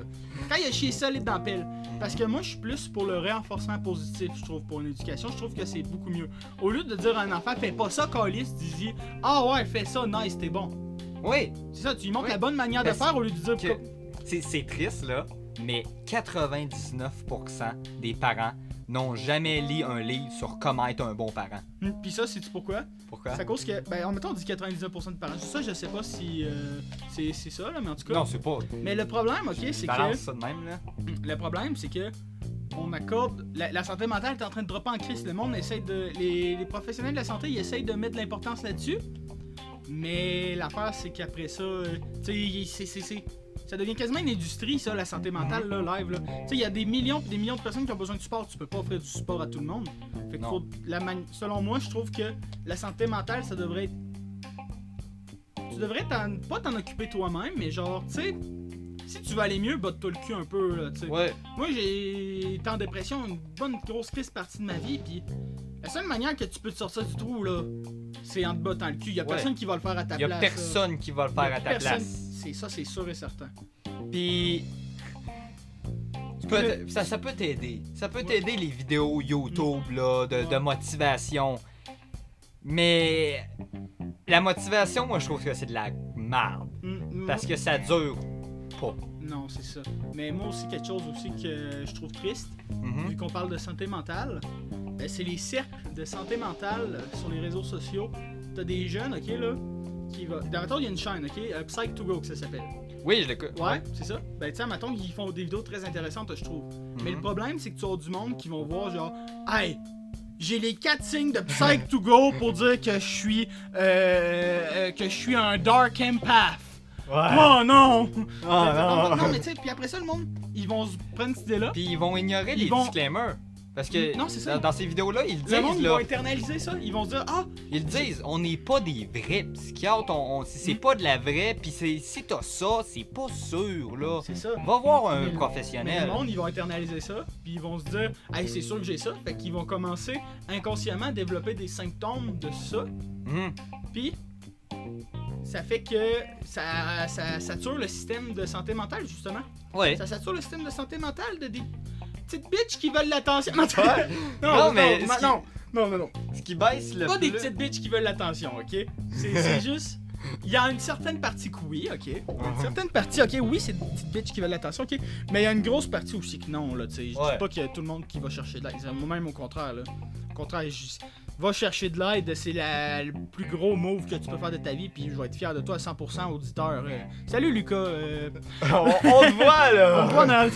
A: Quand il a chié solide dans la pelle. Parce que moi, je suis plus pour le renforcement positif, je trouve, pour une éducation. Je trouve que c'est beaucoup mieux. Au lieu de dire à un enfant, fais pas ça, câlisse, dis-y, ouais, fais ça, nice, t'es bon.
B: Oui.
A: C'est ça, tu lui montres la bonne manière de faire au lieu de dire
B: que... C'est triste, là, mais 99% des parents n'ont jamais lu un livre sur comment être un bon parent.
A: Pis ça, sais-tu pourquoi?
B: Pourquoi?
A: C'est à cause que, en mettant on dit 99% de parents. Ça, je sais pas si c'est ça, là, mais en tout cas...
B: Non, c'est pas...
A: Mais le problème, ok, c'est
B: balance
A: que...
B: ça de même, là.
A: Le problème, c'est que on accorde... La santé mentale est en train de dropper en crise. Le monde essaie de... Les professionnels de la santé, ils essayent de mettre de l'importance là-dessus. Mais l'affaire, c'est qu'après ça, tu sais, ça devient quasiment une industrie, ça, la santé mentale, là, live, là. Tu sais, il y a des millions de personnes qui ont besoin de support. Tu peux pas offrir du support à tout le monde. Fait que selon moi, je trouve que la santé mentale, ça devrait être... Tu devrais pas t'en occuper toi-même, mais genre, tu sais, si tu veux aller mieux, botte-toi le cul un peu, là, tu sais.
B: Ouais.
A: Moi, j'ai été en dépression une bonne grosse crise partie de ma vie, puis la seule manière que tu peux te sortir du trou, là, c'est en te bottant le cul. Il y a personne qui va le faire à ta place.
B: Il y a personne qui va le faire à ta place.
A: C'est sûr et certain.
B: Puis ça peut t'aider. Ça peut t'aider les vidéos YouTube là, de motivation. Mais la motivation, moi je trouve que c'est de la merde. Parce que ça dure pas.
A: Non, c'est ça. Mais moi aussi, quelque chose aussi que je trouve triste, vu qu'on parle de santé mentale, c'est les cercles de santé mentale sur les réseaux sociaux. T'as des jeunes, ok, là, qui va... D'abord, il y a une chaîne, ok, Psych2Go, que ça s'appelle.
B: Oui, je l'écoute.
A: Ouais, c'est ça. Ben, tu sais, mettons, ils font des vidéos très intéressantes, je trouve. Mais le problème, c'est que tu as du monde qui vont voir, genre, hey, j'ai les 4 signes de Psych2Go pour dire que je suis un dark empath.
B: Ouais.
A: Oh non!
B: Non,
A: mais tu sais, puis après ça, le monde, ils vont se prendre cette idée-là.
B: Puis ils vont ignorer les disclaimers. Parce que
A: non, c'est ça.
B: Dans ces vidéos-là, ils disent.
A: Le monde,
B: là,
A: ils vont internaliser ça. Ils vont se dire,
B: ils disent, on n'est pas des vrais psychiatres. C'est pas de la vraie. Puis si t'as ça, c'est pas sûr, là.
A: C'est ça.
B: Va voir un
A: Mais
B: professionnel.
A: Le monde, ils vont internaliser ça. Puis ils vont se dire, hey, c'est sûr que j'ai ça. Fait qu'ils vont commencer inconsciemment à développer des symptômes de ça. Puis ça fait que ça sature le système de santé mentale, justement.
B: Ouais.
A: Ça sature le système de santé mentale de des petites bitches qui veulent l'attention.
B: Non. Ce qui baisse le
A: pas
B: plus...
A: des petites bitches qui veulent l'attention, ok? C'est juste... Il y a une certaine partie que oui, ok? Une certaine partie, ok, oui, c'est des petites bitches qui veulent l'attention, ok? Mais il y a une grosse partie aussi que non, là, tu sais. Je dis pas qu'il y a tout le monde qui va chercher de l'aide. Moi-même, au contraire, là. Au contraire, Va chercher de l'aide, c'est le plus gros move que tu peux faire de ta vie, puis je vais être fier de toi à 100% auditeur. Salut Lucas.
B: On te voit là.
A: On te voit dans...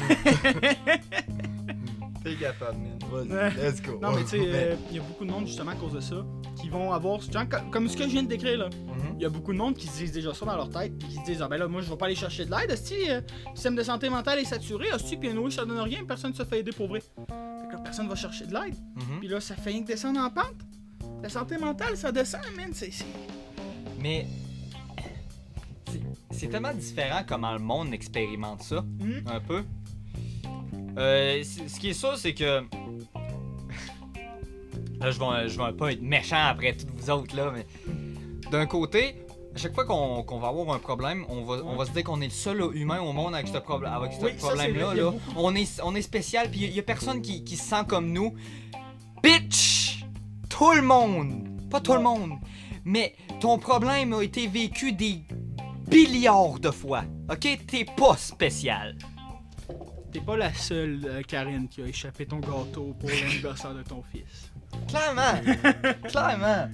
B: T'es capable, man. Vas-y, let's go.
A: Non, mais tu sais, il y a beaucoup de monde justement à cause de ça qui vont avoir, genre, comme ce que je viens de décrire là. Il y a beaucoup de monde qui se disent déjà ça dans leur tête, puis qui se disent, ah ben là, moi je vais pas aller chercher de l'aide, si le système de santé mentale est saturé, puis anyway, ça donne rien, personne se fait aider pour vrai. Fait que là, personne va chercher de l'aide, puis là, ça fait rien que descendre en pente. La santé mentale, ça descend, man, c'est...
B: Mais c'est tellement différent comment le monde expérimente ça, un peu. Ce qui est sûr, c'est que... Là, je vais pas être méchant après tous vous autres, là, mais... D'un côté, à chaque fois qu'on va avoir un problème, on va se dire qu'on est le seul humain au monde avec ce problème-là. Là. On est spécial, puis il y a personne qui se sent comme nous. Bitch! Tout le monde! Pas tout le monde, mais ton problème a été vécu des billiards de fois. Ok? T'es pas spécial.
A: T'es pas la seule, Karine, qui a échappé ton gâteau pour l'anniversaire de ton fils.
B: Clairement! Clairement!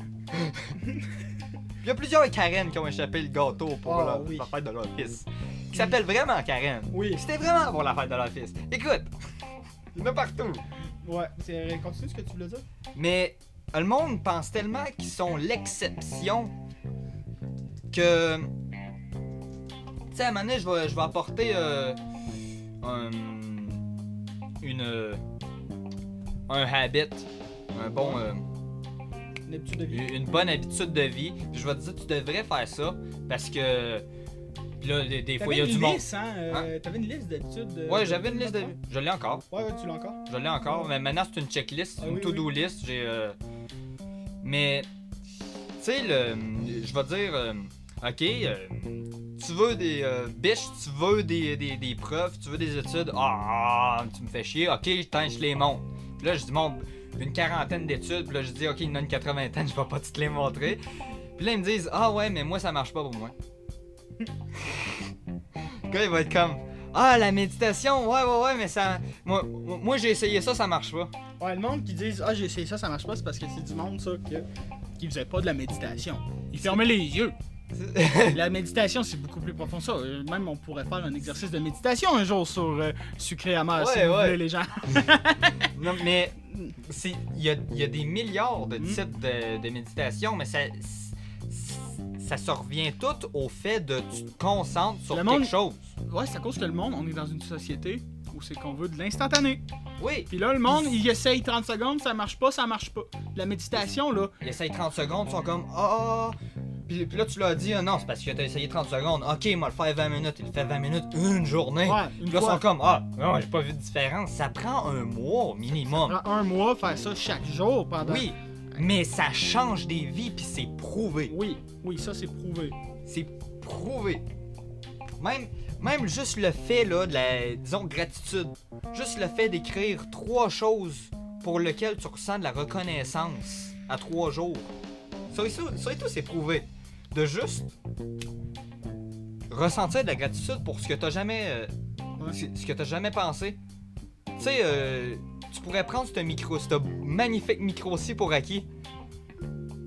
B: Il y a plusieurs Karen qui ont échappé le gâteau pour la fête de leur fils. Qui s'appelle vraiment Karen.
A: Oui.
B: C'était vraiment pour la fête de leur fils. Écoute, il y en a partout.
A: Ouais, c'est continue ce que tu voulais dire.
B: Mais le monde pense tellement qu'ils sont l'exception que... Tu sais, à un moment donné, je vais apporter un habit, un bon... une bonne habitude de vie. Puis je vais te dire, tu devrais faire ça parce que... Puis là, des fois, il y a du monde.
A: T'avais une liste d'habitudes.
B: Ouais, j'avais une liste de... Je l'ai encore.
A: Ouais, tu l'as encore.
B: Je l'ai encore, mais maintenant c'est une checklist, une to-do list. Mais, tu sais, je vais dire, ok, tu veux des biches, tu veux des preuves, tu veux des études, tu me fais chier, ok, je les montre. Puis là, je dis, montre une quarantaine d'études, puis là, je dis, ok, il y en a une 80, je vais pas te les montrer. Puis là, ils me disent, ah ouais, mais moi, ça marche pas pour moi. Le gars, il va être comme, la méditation, ouais, mais ça. Moi j'ai essayé ça, ça marche pas.
A: Ouais, le monde qui dit, j'ai essayé ça, ça marche pas, c'est parce que c'est du monde, ça, qui faisait pas de la méditation. Ils fermaient les yeux. La méditation, c'est beaucoup plus profond que ça. Même, on pourrait faire un exercice de méditation un jour sur sucré amer, si vous voulez, les gens.
B: Non, mais il y a des milliards de types de méditation, mais ça se revient tout au fait de tu te concentres sur quelque chose.
A: Ouais, c'est à cause que le monde, on est dans une société où c'est qu'on veut de l'instantané.
B: Oui.
A: Puis là, le monde, il essaye 30 secondes, ça marche pas. La méditation, là...
B: Il essaye 30 secondes, ils sont comme, Puis là, tu l'as dit, non, c'est parce que t'as essayé 30 secondes. Ok, il m'a le fait 20 minutes. Il fait 20 minutes une journée. Ouais, puis là, ils sont comme, non, j'ai pas vu de différence. Ça prend un mois minimum.
A: Ça prend un mois, faire ça chaque jour pendant...
B: Oui, mais ça change des vies, puis c'est prouvé.
A: Oui, ça, c'est prouvé.
B: C'est prouvé. Même juste le fait, là, de la, disons, gratitude. Juste le fait d'écrire 3 choses pour lesquelles tu ressens de la reconnaissance à 3 jours. Ça et tout, c'est prouvé. De juste ressentir de la gratitude pour ce que t'as jamais pensé. Tu sais, tu pourrais prendre ce magnifique micro-ci pour acquis.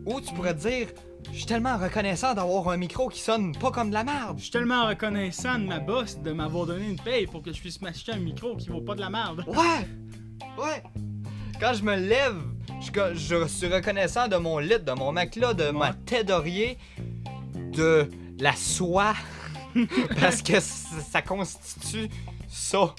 B: Ou tu pourrais te dire, je suis tellement reconnaissant d'avoir un micro qui sonne pas comme de la merde.
A: Je suis tellement reconnaissant de ma boss de m'avoir donné une paye pour que je puisse m'acheter un micro qui vaut pas de la merde.
B: Ouais. Quand je me lève, je suis reconnaissant de mon lit, de mon matelas, de ma tête d'oreiller, de la soie, parce que ça constitue ça,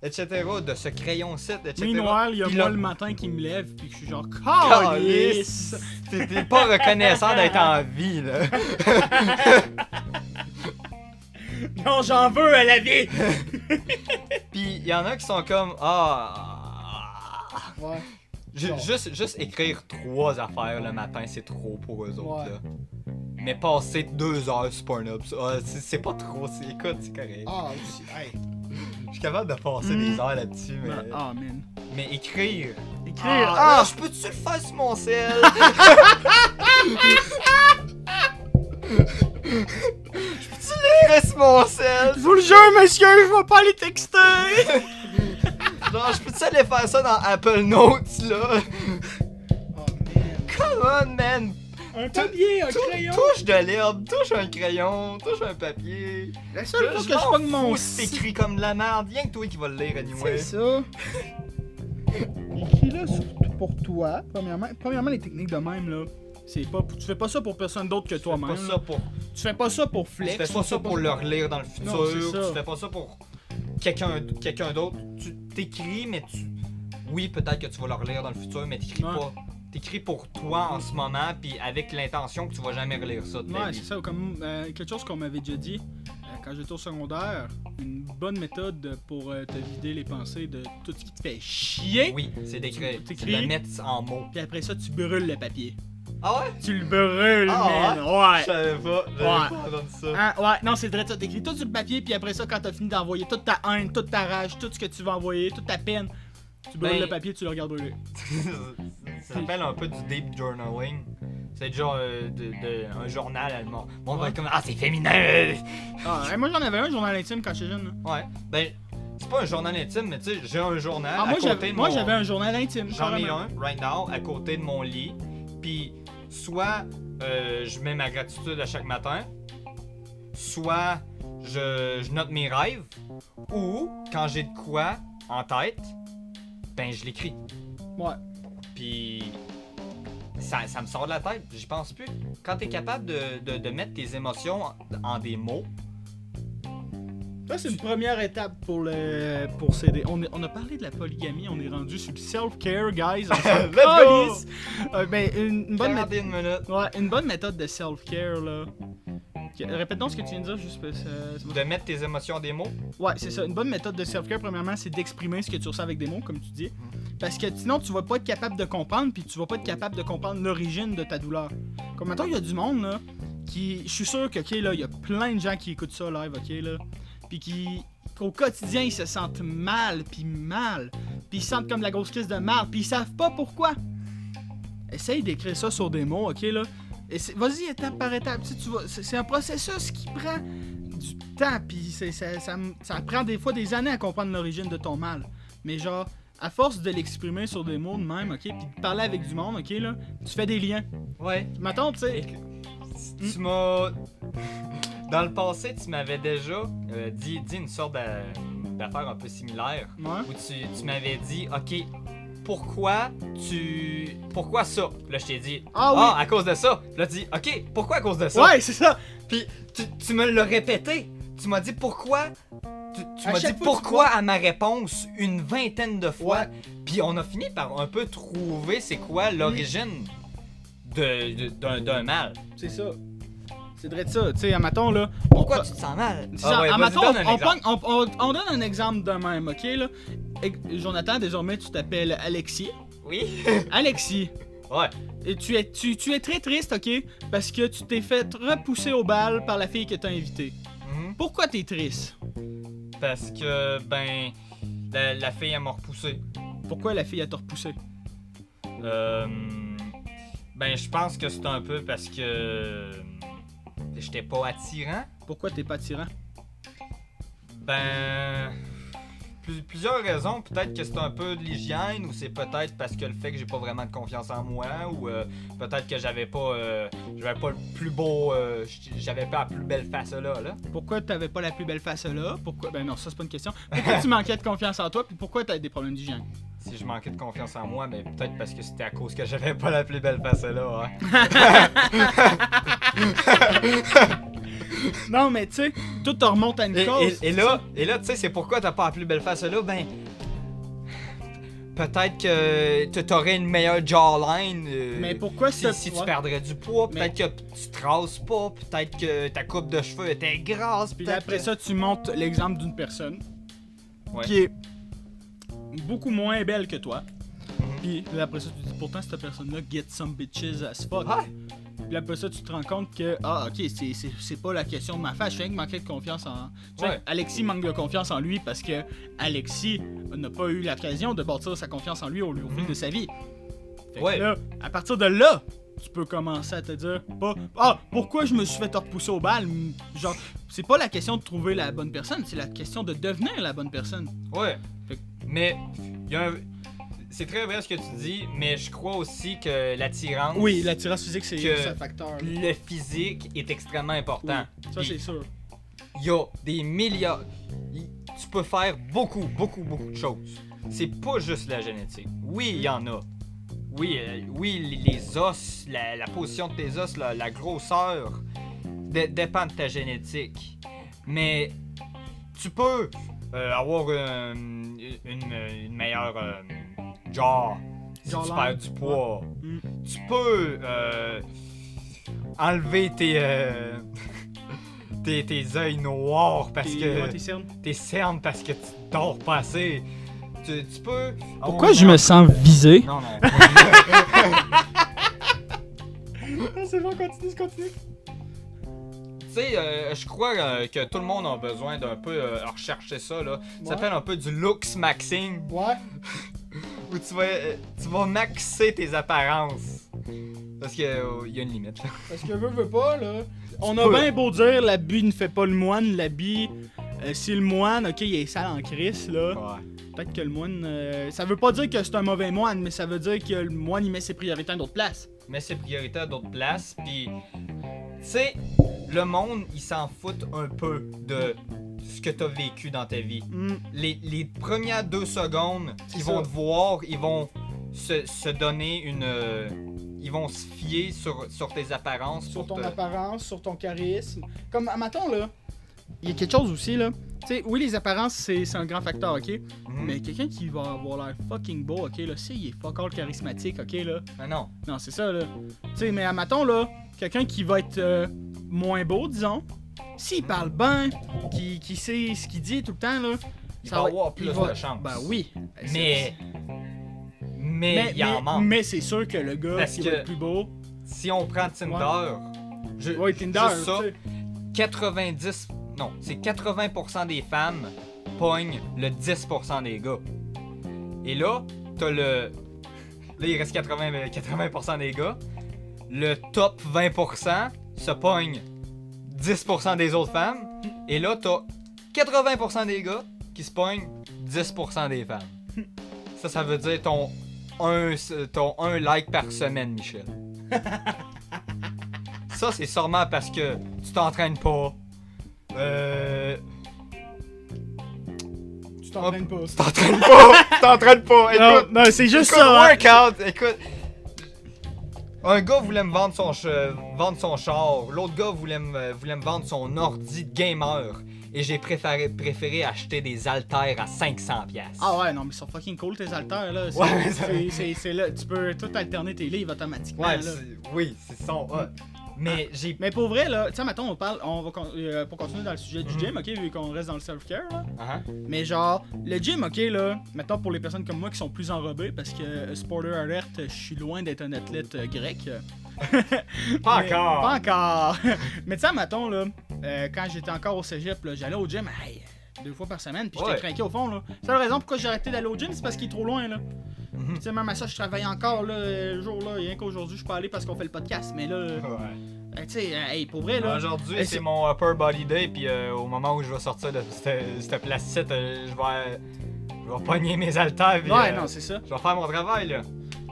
B: etc., de ce crayon-ci, etc.
A: Meanwhile, il y a moi le matin qui me lève, puis je suis genre, calice!
B: T'es pas reconnaissant d'être en vie, là.
A: Non, j'en veux à la vie!
B: Puis il y en a qui sont comme,
A: ouais.
B: Juste écrire 3 affaires le matin, c'est trop pour eux autres, là. Mais passer 2 heures sur Pornhub, c'est pas trop, écoute, c'est correct.
A: Aussi, hey.
B: Je suis capable de passer des heures là-dessus, mais...
A: man.
B: Mais écrire...
A: Je
B: peux-tu le faire sur mon sel? Je peux-tu l'écrire sur mon sel?
A: Je vous le jure, monsieur, je vais pas les texter!
B: Genre, je peux-tu aller faire ça dans Apple Notes, là?
A: Man.
B: Come on, man!
A: Un papier, un crayon!
B: Touche de l'herbe, touche un crayon, touche un papier.
A: La seule fois que je pogne mon
B: c'est écrit comme de la merde, rien que toi qui vas le lire anyway.
A: C'est ça. Écris là pour toi. Premièrement, les techniques de même, là. C'est pas, tu fais pas ça pour personne d'autre que toi-même. Tu fais pas ça pour flex.
B: Tu fais pas ça pour le relire dans le futur.
A: Non, c'est ça.
B: Tu fais pas ça pour quelqu'un d'autre. Tu t'écris, mais tu. Oui, peut-être que tu vas le relire dans le futur, mais t'écris pas. T'écris pour toi en ce moment, puis avec l'intention que tu vas jamais relire ça de ta vie.
A: C'est ça. Comme quelque chose qu'on m'avait déjà dit quand j'étais au secondaire. Une bonne méthode pour te vider les pensées de tout ce qui te fait chier.
B: Oui, c'est d'écrire. C'est de le mettre en mots.
A: Puis après ça, tu brûles le papier.
B: Ah ouais?
A: Tu le brûles, man. Ouais.
B: Je savais pas. J'avais pas entendu ça.
A: Ouais, non, c'est vrai ça. T'écris tout sur le papier, puis après ça, quand t'as fini d'envoyer toute ta haine, toute ta rage, tout ce que tu vas envoyer, toute ta peine, tu brûles le papier, tu le regardes brûler.
B: Ça s'appelle un peu du deep journaling. C'est genre un journal allemand. Bon, on va être comme c'est féminin!
A: Moi j'en avais un journal intime quand j'étais jeune. Là.
B: Ouais, ben, c'est pas un journal intime, mais tu sais, j'ai un journal.
A: Moi j'avais un journal intime.
B: J'en ai un, right now, à côté de mon lit. Puis, soit je mets ma gratitude à chaque matin, soit je note mes rêves, ou quand j'ai de quoi en tête, ben je l'écris.
A: Ouais.
B: Puis ça me sort de la tête, j'y pense plus. Quand t'es capable de mettre tes émotions en des mots.
A: Ça, c'est une première étape pour s'aider. On a parlé de la polygamie, on est rendu sur le self-care, guys.
B: Let's go!
A: Ben, une bonne
B: minutes.
A: Ouais, une bonne méthode de self-care, là. Répète donc ce que tu viens de dire, juste
B: de mettre tes émotions en des mots?
A: Ouais, c'est ça. Une bonne méthode de self-care, premièrement, c'est d'exprimer ce que tu ressens avec des mots, comme tu dis. Parce que sinon, tu vas pas être capable de comprendre, puis tu vas pas être capable de comprendre l'origine de ta douleur. Comme maintenant, il y a du monde, là, qui... Je suis sûr que, OK, là, il y a plein de gens qui écoutent ça live, OK, là, puis qu'au quotidien, ils se sentent mal, puis ils sentent comme la grosse crise de mal, puis ils savent pas pourquoi. Essaye d'écrire ça sur des mots, OK, là. Et vas-y étape par étape, c'est un processus qui prend du temps, puis ça prend des fois des années à comprendre l'origine de ton mal. Mais genre, à force de l'exprimer sur des mots de même, ok, puis de parler avec du monde, ok, là, tu fais des liens.
B: Ouais.
A: Mettons, tu sais.
B: Tu m'as... Dans le passé, tu m'avais déjà dit une sorte d'affaire un peu similaire.
A: Ouais.
B: Où tu m'avais dit, ok, pourquoi ça? Là, je t'ai dit,
A: oui.
B: à cause de ça. Là, tu dis, ok, pourquoi à cause de ça?
A: Ouais, c'est ça.
B: Puis, tu me l'as répété. Tu m'as dit pourquoi. Tu m'as dit
A: pourquoi
B: à ma réponse une vingtaine de fois.
A: Ouais.
B: Puis, on a fini par un peu trouver c'est quoi l'origine d'un mal.
A: C'est ça. C'est vrai de ça. Tu sais, admettons, là.
B: Pourquoi tu te sens mal?
A: On donne un exemple de même, ok, là. Jonathan, désormais, tu t'appelles Alexis.
B: Oui.
A: Alexis.
B: Ouais.
A: Et tu es très triste, ok? Parce que tu t'es fait repousser au bal par la fille que t'as invitée. Pourquoi t'es triste?
B: Parce que, ben, la fille, elle m'a repoussé.
A: Pourquoi la fille, elle t'a repoussé?
B: Ben, je pense que c'est un peu parce que j'étais pas attirant.
A: Pourquoi t'es pas attirant?
B: Ben... Plusieurs raisons. Peut-être que c'est un peu de l'hygiène, ou c'est peut-être parce que le fait que j'ai pas vraiment de confiance en moi, ou peut-être que j'avais pas le plus beau... j'avais pas la plus belle face là.
A: Pourquoi t'avais pas la plus belle face là? Pourquoi? Ben non, ça c'est pas une question. Pourquoi tu manquais de confiance en toi, puis pourquoi t'as des problèmes d'hygiène?
B: Si je manquais de confiance en moi, mais peut-être parce que c'était à cause que j'avais pas la plus belle face là,
A: Non, mais tu sais, tout te remonte à une cause.
B: Et là, tu sais, c'est pourquoi t'as pas la plus belle face là, ben... Peut-être que t'aurais une meilleure jawline.
A: Mais pourquoi
B: si tu perdrais du poids, peut-être que tu te rases pas, peut-être que ta coupe de cheveux était grasse.
A: Puis après ça, tu montes l'exemple d'une personne qui est beaucoup moins belle que toi. Puis après ça, tu dis pourtant cette personne-là get some bitches as fuck. Puis après ça, tu te rends compte que, ok, c'est pas la question de ma face, je viens de manquer de confiance en... Alexis manque de confiance en lui parce que Alexis n'a pas eu l'occasion de bâtir sa confiance en lui au fil de sa vie. Fait que là, à partir de là, tu peux commencer à te dire, pourquoi je me suis fait repousser au bal? Genre, c'est pas la question de trouver la bonne personne, c'est la question de devenir la bonne personne.
B: Ouais. Mais, c'est très vrai ce que tu dis, mais je crois aussi que l'attirance...
A: Oui, l'attirance physique, c'est un facteur.
B: Le physique est extrêmement important.
A: Oui, ça, c'est sûr.
B: Il y a des milliards... Tu peux faire beaucoup de choses. C'est pas juste la génétique. Oui, il y en a. Oui, les os, la position de tes os, la grosseur dépend de ta génétique. Mais tu peux avoir une meilleure genre si tu perds du poids. Tu peux enlever tes yeux noirs parce que... Tes cernes parce que tu dors pas assez. Tu peux...
A: Pourquoi je me sens visé?
B: Non.
A: C'est bon, continue.
B: Tu sais, je crois que tout le monde a besoin d'un peu rechercher ça, là. Ça s'appelle un peu du looks maxing.
A: Ouais.
B: Où tu vas maxer tes apparences. Parce qu'il y a une limite, là.
A: Parce que veut pas, là. On a bien beau dire, l'habit ne fait pas le moine, l'habit... si le moine, ok, il est sale en crise, là.
B: Ouais.
A: Peut-être que le moine... ça veut pas dire que c'est un mauvais moine, mais ça veut dire que le moine, il met ses priorités à d'autres places.
B: Mais ses priorités à d'autres places, pis... Tu sais, le monde, il s'en fout un peu de ce que t'as vécu dans ta vie. Les premières 2 secondes, ils vont te voir, ils vont se donner une... ils vont se fier sur tes apparences.
A: Sur ton apparence, sur ton charisme. Comme, admettons, là, il y a quelque chose aussi, là. Tu sais, oui, les apparences, c'est un grand facteur, ok? Mais quelqu'un qui va avoir l'air fucking beau, ok, là, il est fuck all charismatique, ok, là?
B: Mais non.
A: Non, c'est ça, là. Tu sais, mais admettons, là, quelqu'un qui va être moins beau, disons, s'il parle bien, qui sait ce qu'il dit tout le temps, là...
B: Il va avoir plus de chance.
A: Ben oui.
B: Mais il en manque.
A: Mais c'est sûr que le gars
B: Parce
A: qui
B: que
A: va être plus beau...
B: Si on prend Tinder...
A: Tinder,
B: juste ça, 80% des femmes pognent le 10% des gars. Et là, t'as le... Là, il reste 80% des gars. Le top 20% se pogne 10% des autres femmes. Et là, t'as 80% des gars qui se pognent 10% des femmes. Ça veut dire ton 1 like par semaine, Michel. Ça, c'est sûrement parce que tu t'entraînes pas.
A: Tu t'entraînes pas.
B: Tu t'entraînes pas. Écoute,
A: non, c'est juste
B: écoute,
A: ça.
B: Workout. Écoute. Un gars voulait me vendre son char. L'autre gars voulait me vendre son ordi de gamer. Et j'ai préféré acheter des haltères à 500$.
A: Ah ouais, non, mais ils sont fucking cool tes haltères, là. C'est là, tu peux tout alterner tes livres automatiquement.
B: Ouais,
A: là.
B: Oui, c'est son hot. Mais
A: Mais pour vrai, là, tu sais, mettons, on va pour continuer dans le sujet du gym, ok, vu qu'on reste dans le self-care, là. Mais genre, le gym, ok, là, mettons pour les personnes comme moi qui sont plus enrobées, parce que, spoiler alert, je suis loin d'être un athlète grec.
B: Pas encore!
A: Pas encore! Mais tu sais, mettons, là, quand j'étais encore au cégep, là, j'allais au gym, 2 fois par semaine, puis j'étais craqué au fond, là. C'est la raison pourquoi j'ai arrêté d'aller au gym, c'est parce qu'il est trop loin, là. Tu sais, même à ça, je travaille encore, là, le jour, là, rien qu'aujourd'hui, je peux aller parce qu'on fait le podcast, mais là... tu sais, pour vrai, là...
B: Aujourd'hui, c'est mon upper body day, puis au moment où je vais sortir de cette place-ci, je vais pogner mes haltères, puis
A: non, c'est ça.
B: je vais faire mon travail, là.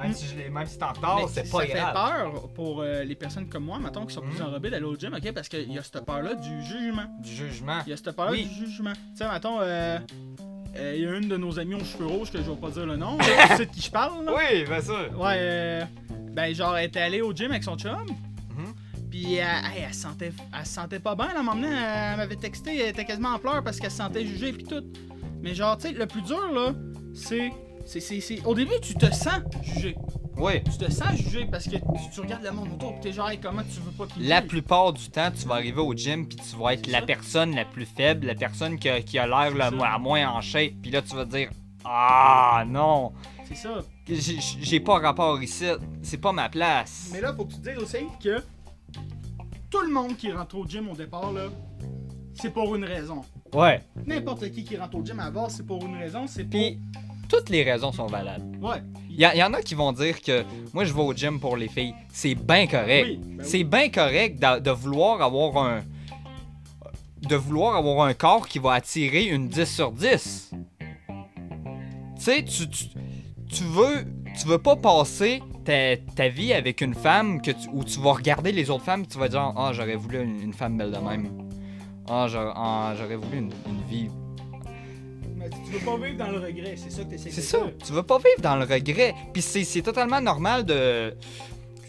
B: Même si c'est en retard, c'est pas grave.
A: Ça fait peur pour les personnes comme moi, mettons, qui sont plus enrobées d'aller au gym, ok? Parce qu'il y a cette peur-là du jugement. Il y a cette peur-là du jugement. Tu sais, mettons, il y a une de nos amies aux cheveux rouges, que je vais pas dire le nom, là, tu sais de qui je parle, là?
B: Oui, bien sûr.
A: Ouais, ben genre, elle était allée au gym avec son chum. Puis elle se sentait pas bien, là, à un moment donné, elle m'avait texté, elle était quasiment en pleurs parce qu'elle se sentait jugée puis tout. Mais genre, tu sais, le plus dur, là, c'est... Au début, tu te sens jugé.
B: Oui.
A: Tu te sens jugé parce que tu regardes le monde autour pis t'es genre, hey, comment tu veux pas qu'il
B: La plupart du temps, tu vas arriver au gym puis tu vas être la personne la plus faible, la personne qui a l'air la moins en shape. Puis là, tu vas te dire, ah non.
A: C'est ça.
B: J'ai pas rapport ici. C'est pas ma place.
A: Mais là, faut que tu te dises aussi que tout le monde qui rentre au gym au départ, là, c'est pour une raison.
B: Ouais.
A: N'importe qui rentre au gym à base, c'est pour une raison, c'est pour...
B: Puis, toutes les raisons sont valables.
A: Ouais.
B: Il y en a qui vont dire que moi je vais au gym pour les filles. C'est bien correct.
A: Oui,
B: c'est bien correct de vouloir avoir un corps qui va attirer une 10 sur 10. Tu sais, tu veux pas passer ta vie avec une femme où tu vas regarder les autres femmes et tu vas dire « Ah, j'aurais voulu une femme belle de même. Ah, j'aurais voulu une vie... »
A: Mais tu veux pas vivre dans le regret, c'est ça que t'essaies de dire.
B: C'est ça, tu veux pas vivre dans le regret. Puis c'est totalement normal de...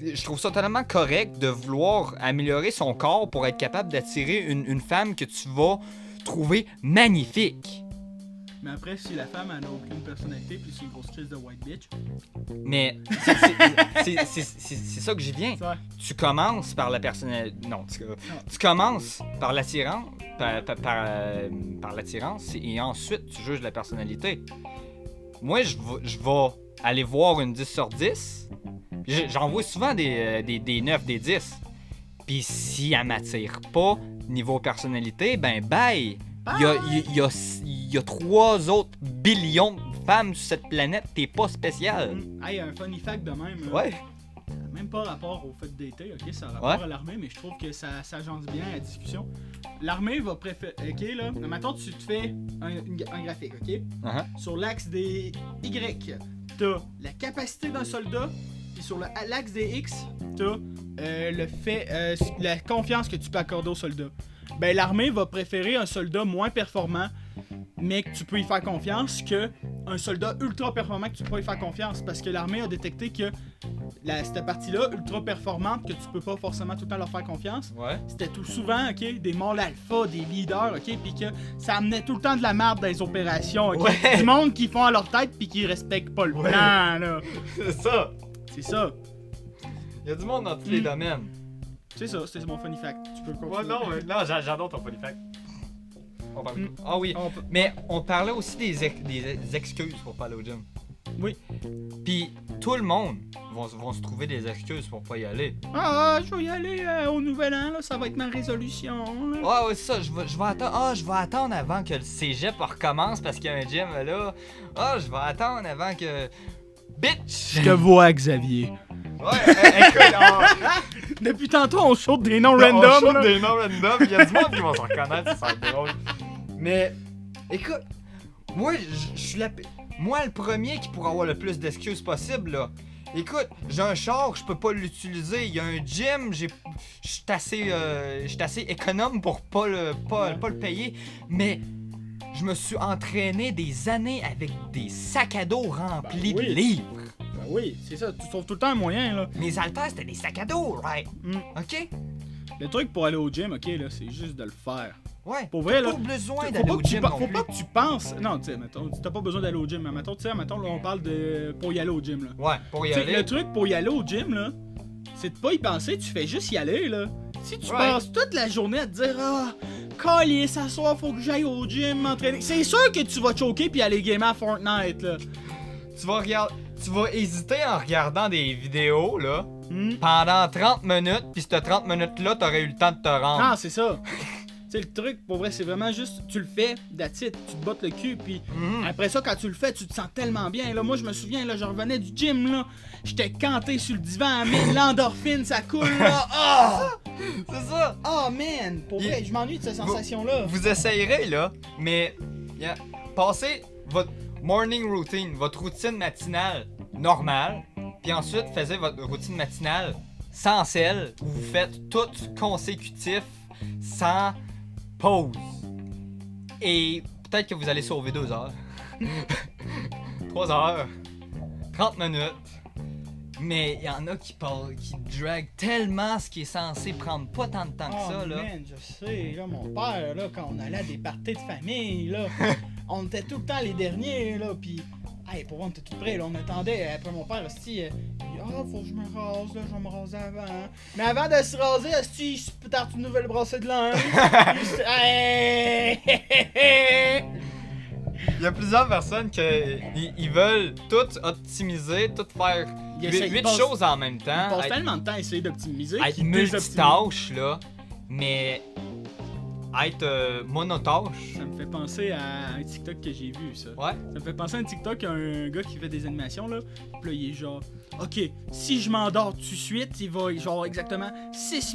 B: Je trouve ça totalement correct de vouloir améliorer son corps pour être capable d'attirer une femme que tu vas trouver magnifique.
A: Mais après, si la femme n'a aucune personnalité puis c'est une grosse crise de white bitch...
B: Mais c'est ça que j'y viens. Tu commences par la personnalité... Non, tu commences par l'attirance, par l'attirance et ensuite tu juges la personnalité. Moi, je vais aller voir une 10 sur 10. J'en vois souvent des 9, des 10. Puis si elle m'attire pas niveau personnalité, ben bye! Il y a 3 autres billions de femmes sur cette planète, t'es pas spécial.
A: Hey, un funny fact de même. Là.
B: Ouais.
A: Même pas rapport au fait de dater, ok? Ça a rapport à l'armée, mais je trouve que ça agence bien la discussion. L'armée va préférer. Ok, là. Maintenant, tu te fais un graphique, ok? Sur l'axe des Y, t'as la capacité d'un soldat, puis sur l'axe des X, t'as la confiance que tu peux accorder au soldat. Ben, l'armée va préférer un soldat moins performant, mais que tu peux y faire confiance, que un soldat ultra performant que tu peux pas y faire confiance. Parce que l'armée a détecté que cette partie-là, ultra performante, que tu peux pas forcément tout le temps leur faire confiance, c'était tout souvent, ok, des mâles alpha, des leaders, ok, puis que ça amenait tout le temps de la merde dans les opérations, ok, du monde qui font à leur tête puis qui respectent pas le plan, là.
B: C'est ça.
A: C'est ça.
B: Il y a du monde dans tous les domaines.
A: C'est ça, c'était mon funny fact. Tu peux continuer.
B: Ouais, non, j'adore ton funny fact. Ah oui, mais on parlait aussi des excuses pour pas aller au gym.
A: Oui.
B: Puis tout le monde vont se trouver des excuses pour pas y aller.
A: Ah, je vais y aller au nouvel an, là, ça va être ma résolution. Là.
B: Ouais, c'est ça, je vais attendre. Je vais attendre avant que le cégep recommence parce qu'il y a un gym là. Je vais attendre avant que... Bitch!
A: Je te vois, Xavier.
B: Ouais, écoute,
A: depuis tantôt, on saute des noms random.
B: On saute des noms random, il y a du monde qui va se reconnaître, ça va être drôle. Mais, écoute, moi, je suis moi, le premier qui pourra avoir le plus d'excuses possible, là. Écoute, j'ai un char, je peux pas l'utiliser. Il y a un gym, je suis assez économe pour pas le payer. Mais je me suis entraîné des années avec des sacs à dos remplis de livres.
A: Ben oui, c'est ça, tu trouves tout le temps un moyen, là.
B: Mes haltères, c'était des sacs à dos, right? OK?
A: Le truc pour aller au gym, ok, là, c'est juste de le faire.
B: Ouais,
A: pour vrai,
B: t'as
A: là,
B: pas besoin d'aller au gym
A: faut pas que tu penses... Non, tu sais, mettons, t'as pas besoin d'aller au gym, mais mettons, tu sais, mettons, là, on parle de... pour y aller au gym, là.
B: Ouais, pour y aller.
A: Le truc pour y aller au gym, là, c'est de pas y penser, tu fais juste y aller, là. Si tu passes toute la journée à te dire « Ah, collier, ça soir, faut que j'aille au gym m'entraîner », c'est sûr que tu vas choquer puis aller gamer à Fortnite, là.
B: Tu vas hésiter en regardant des vidéos, là, pendant 30 minutes, pis cette 30 minutes-là, t'aurais eu le temps de te rendre.
A: Ah, c'est ça. Tu sais, le truc, pour vrai, c'est vraiment juste, tu le fais, that's it, tu te bottes le cul, puis après ça, quand tu le fais, tu te sens tellement bien. Là, moi, je me souviens, là, je revenais du gym, là, j'étais canté sur le divan, mais l'endorphine, ça coule, là. Oh!
B: C'est ça!
A: Oh, man! Pour vrai, je m'ennuie de cette sensation-là.
B: Vous essayerez, là, mais passez votre morning routine, votre routine matinale normale, puis ensuite, faisez votre routine matinale sans sel, où vous faites tout consécutif, sans pause. Et peut-être que vous allez sauver 2 heures. 3 heures. 30 minutes. Mais il y en a qui draguent tellement ce qui est censé prendre pas tant de temps que ça, là.
A: Man, je sais, là, mon père, là, quand on allait à des parties de famille, là, on était tout le temps les derniers, là, pis... Hey, pour moi, on était tout près, là, on attendait, après mon père, hostie, faut que je me rase, là, je vais me raser avant. Mais avant de se raser, hostie, il se pétard une nouvelle brassée de linge.
B: Il y a plusieurs personnes qui ils veulent tout optimiser, tout faire 8 choses en même temps.
A: Ils passent tellement de temps à essayer d'optimiser.
B: Être multitâche, là, mais être monotâche.
A: Ça me fait penser à un TikTok que j'ai vu, ça.
B: Ouais.
A: Ça me fait penser à un TikTok à un gars qui fait des animations, là. Puis là, il est genre, OK, si je m'endors tout de suite, il va genre exactement 6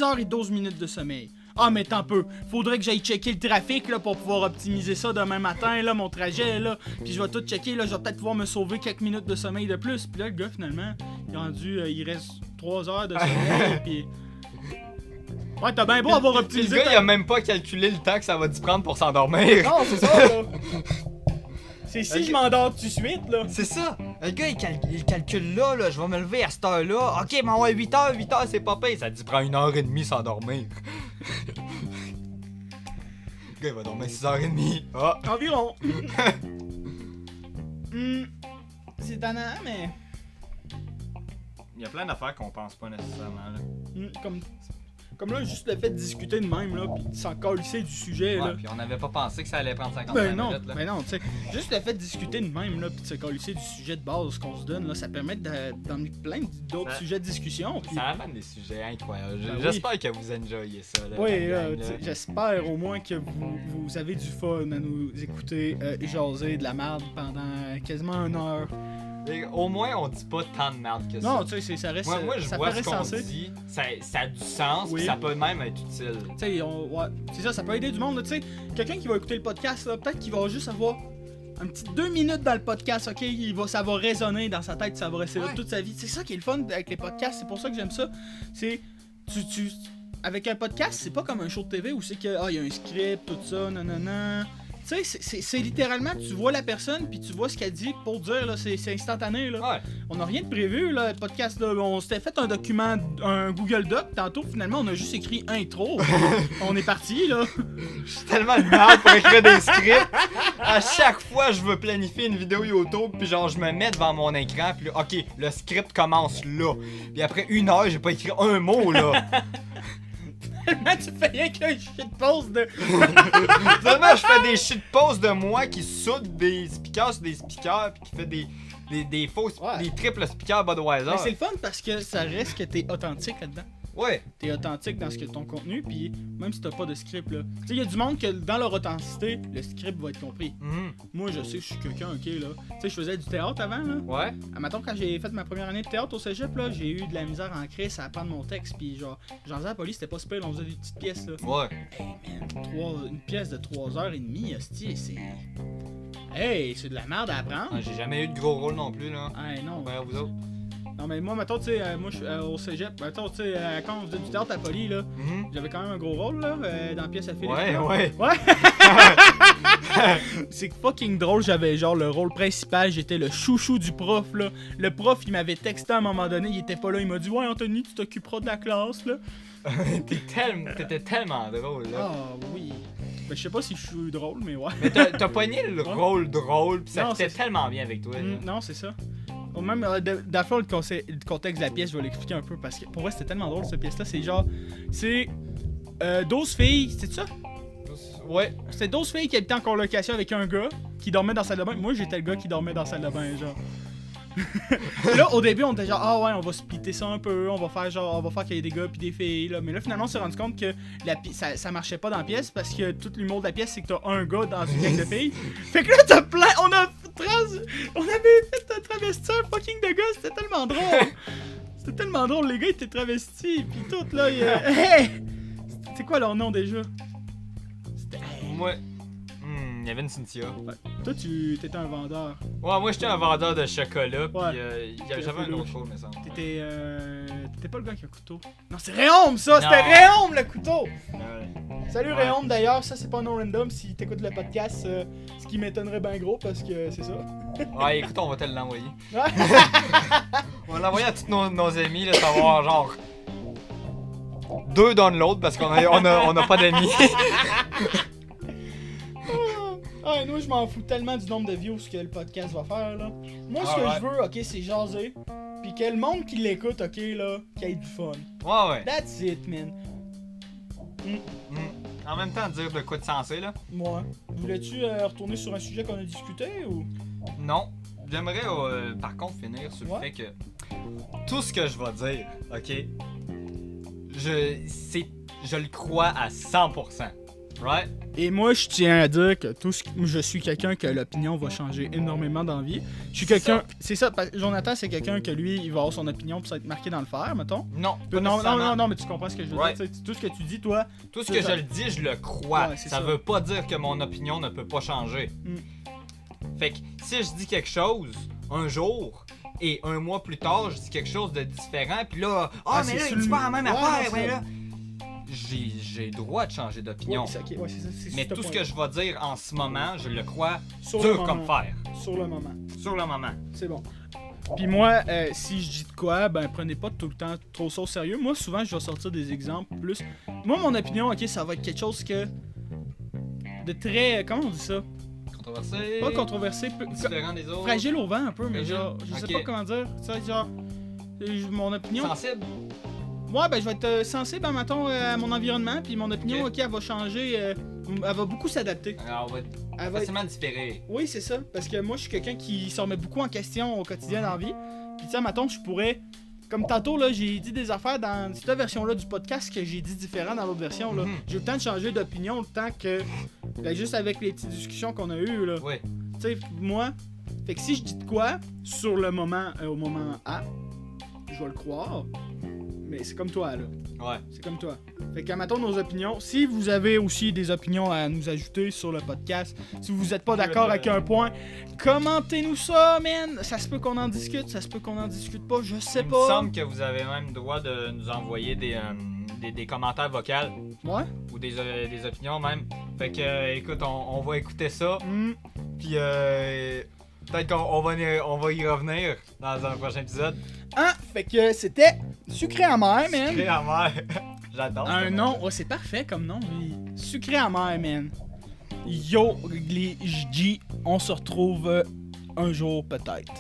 A: heures et 12 minutes de sommeil. Ah, mais tant peu. Faudrait que j'aille checker le trafic là, pour pouvoir optimiser ça demain matin, là, mon trajet, là. Puis je vais tout checker, là, je vais peut-être pouvoir me sauver quelques minutes de sommeil de plus. Puis là, le gars, finalement, il est rendu, il reste 3 heures de sommeil, puis... Ouais, t'as bien beau avoir optimisé...
B: Le gars, il a même pas calculé le temps que ça va t'y prendre pour s'endormir.
A: Non, c'est ça, là. C'est si je m'endors tout de suite, là.
B: C'est ça. Le gars, il calcule là, je vais me lever à cette heure-là. Ok, mais ouais, 8h, c'est pas pire. Ça te prend 1h30 s'endormir. Le gars, il va dormir 6h30. Ah.
A: Environ. C'est tannant, mais...
B: Il y a plein d'affaires qu'on pense pas nécessairement, là.
A: Comme là, juste le fait de discuter de même, là, pis de s'en calisser du sujet,
B: Ouais,
A: là.
B: puis on avait pas pensé que ça allait prendre 50
A: Ben
B: minutes, là.
A: non, tu sais, juste le fait de discuter de même, là, pis de se calisser du sujet de base qu'on se donne, là, ça permet d'emmener plein d'autres sujets de discussion. Pis...
B: Ça amène des sujets incroyables.
A: Ben
B: J'espère que vous enjoyez ça, là.
A: Oui,
B: gang, là.
A: j'espère au moins que vous avez du fun à nous écouter jaser de la merde pendant quasiment 1 heure.
B: Et au moins, on dit pas tant de merde que ça.
A: Non, tu sais, ça reste.
B: Moi, je
A: ça
B: vois
A: paraît
B: ce qu'on
A: sensé.
B: dit, ça a du sens,
A: Oui.
B: pis ça peut même être utile.
A: Tu sais, ouais, c'est ça peut aider du monde. Tu sais, quelqu'un qui va écouter le podcast, là, peut-être qu'il va juste avoir un petit 2 minutes dans le podcast, ok? Ça va résonner dans sa tête, ça va rester là toute sa vie. C'est ça qui est le fun avec les podcasts, c'est pour ça que j'aime ça. C'est. Avec un podcast, c'est pas comme un show de TV où c'est que, y a un script, tout ça, nanana. Tu sais, c'est littéralement, tu vois la personne, puis tu vois ce qu'elle dit pour dire, là, c'est instantané, là.
B: Ouais.
A: On n'a rien de prévu, là, le podcast, là. On s'était fait un document, un Google Doc, tantôt, finalement, on a juste écrit intro. On est parti, là.
B: Je suis tellement de merde pour écrire des scripts. À chaque fois, je veux planifier une vidéo YouTube, puis genre, je me mets devant mon écran, puis là, ok, le script commence là. Puis après 1 heure, j'ai pas écrit un mot, là.
A: Tellement tu fais rien qu'un shitpost de...
B: Finalement, je fais des shitposts de moi qui soude des speakers sur des speakers, puis qui fait des faux, des triples speakers Budweiser.
A: Mais c'est le fun parce que ça reste que t'es authentique là-dedans.
B: Ouais.
A: T'es authentique dans ton contenu, puis même si t'as pas de script, là. Tu sais, il y a du monde que dans leur authenticité, le script va être compris. Moi, je sais que je suis quelqu'un, ok, là. Tu sais, je faisais du théâtre avant, là.
B: Ouais.
A: Mettons, quand j'ai fait ma première année de théâtre au cégep, là, j'ai eu de la misère en crise à apprendre mon texte, puis genre, j'en faisais à la police, c'était pas super, on faisait des petites pièces, là.
B: Ouais.
A: Hey, man, une pièce de 3h30, hostie, c'est... Hey, c'est de la merde à apprendre.
B: J'ai jamais eu de gros rôle non plus, là.
A: Hey, non.
B: Ben, vous autres.
A: Non, mais moi, mettons, tu sais, moi, je suis au cégep, mettons, tu sais, quand on faisait du théâtre à Poly, là, j'avais quand même un gros rôle, là, dans la pièce à Philippe.
B: Ouais.
A: Ouais! C'est fucking drôle, j'avais genre le rôle principal, j'étais le chouchou du prof, là. Le prof, il m'avait texté à un moment donné, il était pas là, il m'a dit « Ouais, Anthony, tu t'occuperas de la classe, là. »
B: T'étais tellement drôle, là.
A: Ah, oui. Ben, je sais pas si je suis drôle, mais ouais.
B: Mais t'as pogné le rôle drôle, pis ça
A: Non,
B: fitait
A: c'est-
B: tellement bien avec toi, là.
A: Non, c'est ça. Même, d'abord, le contexte de la pièce, je vais l'expliquer un peu parce que pour vrai, c'était tellement drôle cette pièce-là. C'est genre. C'est. 12 filles, c'est ça?
B: Ouais.
A: C'était 12 filles qui habitaient en colocation avec un gars qui dormait dans la salle de bain. Moi, j'étais le gars qui dormait dans la salle de bain, genre. Là, au début, on était genre, ah ouais, on va splitter ça un peu, on va faire qu'il y ait des gars puis des filles, là. Mais là, finalement, on s'est rendu compte que ça marchait pas dans la pièce parce que tout l'humour de la pièce, c'est que t'as un gars dans une gang de filles. Fait que là, t'as plein. On avait fait travestir un fucking de gars, c'était tellement drôle. C'était tellement drôle, les gars étaient travestis, pis tout, là. Hey! C'est quoi leur nom déjà?
B: Moi. Il y avait une Cynthia.
A: Ouais. Toi, t'étais un vendeur.
B: Ouais, moi j'étais un vendeur de chocolat, pis
A: Ouais.
B: j'avais un autre rôle, mais ça.
A: T'étais pas le gars qui a un couteau. Non, c'est Réaume, ça! C'était Réaume, le couteau! Salut
B: Ouais.
A: Réaume, d'ailleurs, ça c'est pas non random si t'écoutes le podcast, ce qui m'étonnerait bien gros parce que c'est ça.
B: Ouais, écoute, on va te l'envoyer.
A: Ouais.
B: On va l'envoyer à tous nos amis, là, savoir genre. 2 downloads parce qu'on a pas d'amis.
A: Ah, nous, je m'en fous tellement du nombre de views que le podcast va faire, là. Moi, ce que je veux, ok, c'est jaser. Pis que le monde qui l'écoute, ok, là, qu'il ait du fun.
B: Ouais.
A: That's it, man.
B: En même temps, dire de quoi de sensé, là.
A: Moi. Voulais-tu retourner sur un sujet qu'on a discuté ou.
B: Non. J'aimerais, par contre, finir sur le fait que tout ce que je vais dire, ok, je le crois à 100%. Right?
A: Et moi, je tiens à dire que je suis quelqu'un que l'opinion va changer énormément dans la vie. Je suis quelqu'un... C'est ça, Jonathan, c'est quelqu'un que lui, il va avoir son opinion pour s'être marqué dans le fer, mettons.
B: Non,
A: non, mais tu comprends ce que je veux
B: right.
A: dire. Tout ce que tu dis, toi...
B: Tout ce que je le dis, je le crois.
A: Ouais,
B: ça veut pas dire que mon opinion ne peut pas changer. Fait que si je dis quelque chose un jour et un mois plus tard, je dis quelque chose de différent, puis là, mais là, il dit pas la même affaire, mais là, j'ai le droit de changer d'opinion.
A: Ouais, c'est ça,
B: mais tout ce que je vais dire en ce moment, je le crois
A: sur
B: dur comme fer.
A: Sur le moment.
B: Sur le moment.
A: C'est bon. Puis moi, si je dis de quoi, ben prenez pas tout le temps trop ça au sérieux. Moi, souvent, je vais sortir des exemples plus. Moi, mon opinion, ok, ça va être quelque chose que de très, comment on dit ça?
B: Controversé.
A: Pas controversé,
B: différent des autres.
A: Fragile au vent un peu, mais
B: fragile.
A: genre, je sais pas comment dire. Ça, genre, mon opinion.
B: Sensible.
A: Ouais, ben je vais être sensible, mettons, à mon environnement, puis mon opinion, ok, elle va changer, elle va beaucoup s'adapter.
B: Alors, elle va facilement différer.
A: Oui, c'est ça, parce que moi, je suis quelqu'un qui se remet beaucoup en question au quotidien dans la vie. Puis tu sais, mettons, je pourrais, comme tantôt, là, j'ai dit des affaires dans cette version-là du podcast que j'ai dit différent dans l'autre version, là. J'ai eu le temps de changer d'opinion, le temps que, ben, juste avec les petites discussions qu'on a eues, là.
B: Oui.
A: Tu sais, moi, fait que si je dis de quoi, sur le moment, au moment A, je vais le croire. Mais c'est comme toi, là.
B: Ouais.
A: C'est comme toi. Fait que, mettons nos opinions. Si vous avez aussi des opinions à nous ajouter sur le podcast, si vous êtes pas d'accord avec un point, commentez-nous ça, man! Ça se peut qu'on en discute, ça se peut qu'on en discute pas, je sais pas.
B: Il me semble que vous avez même le droit de nous envoyer des commentaires vocaux.
A: Ouais?
B: Ou des opinions, même. Fait que, écoute, on va écouter ça. Puis, peut-être qu'on va y revenir dans un prochain épisode.
A: Ah, fait que c'était Sucré amer, man.
B: Sucré amer. J'adore.
A: Un nom, ouais, c'est parfait comme nom. Sucré amer, man. Yo, les J, on se retrouve un jour peut-être.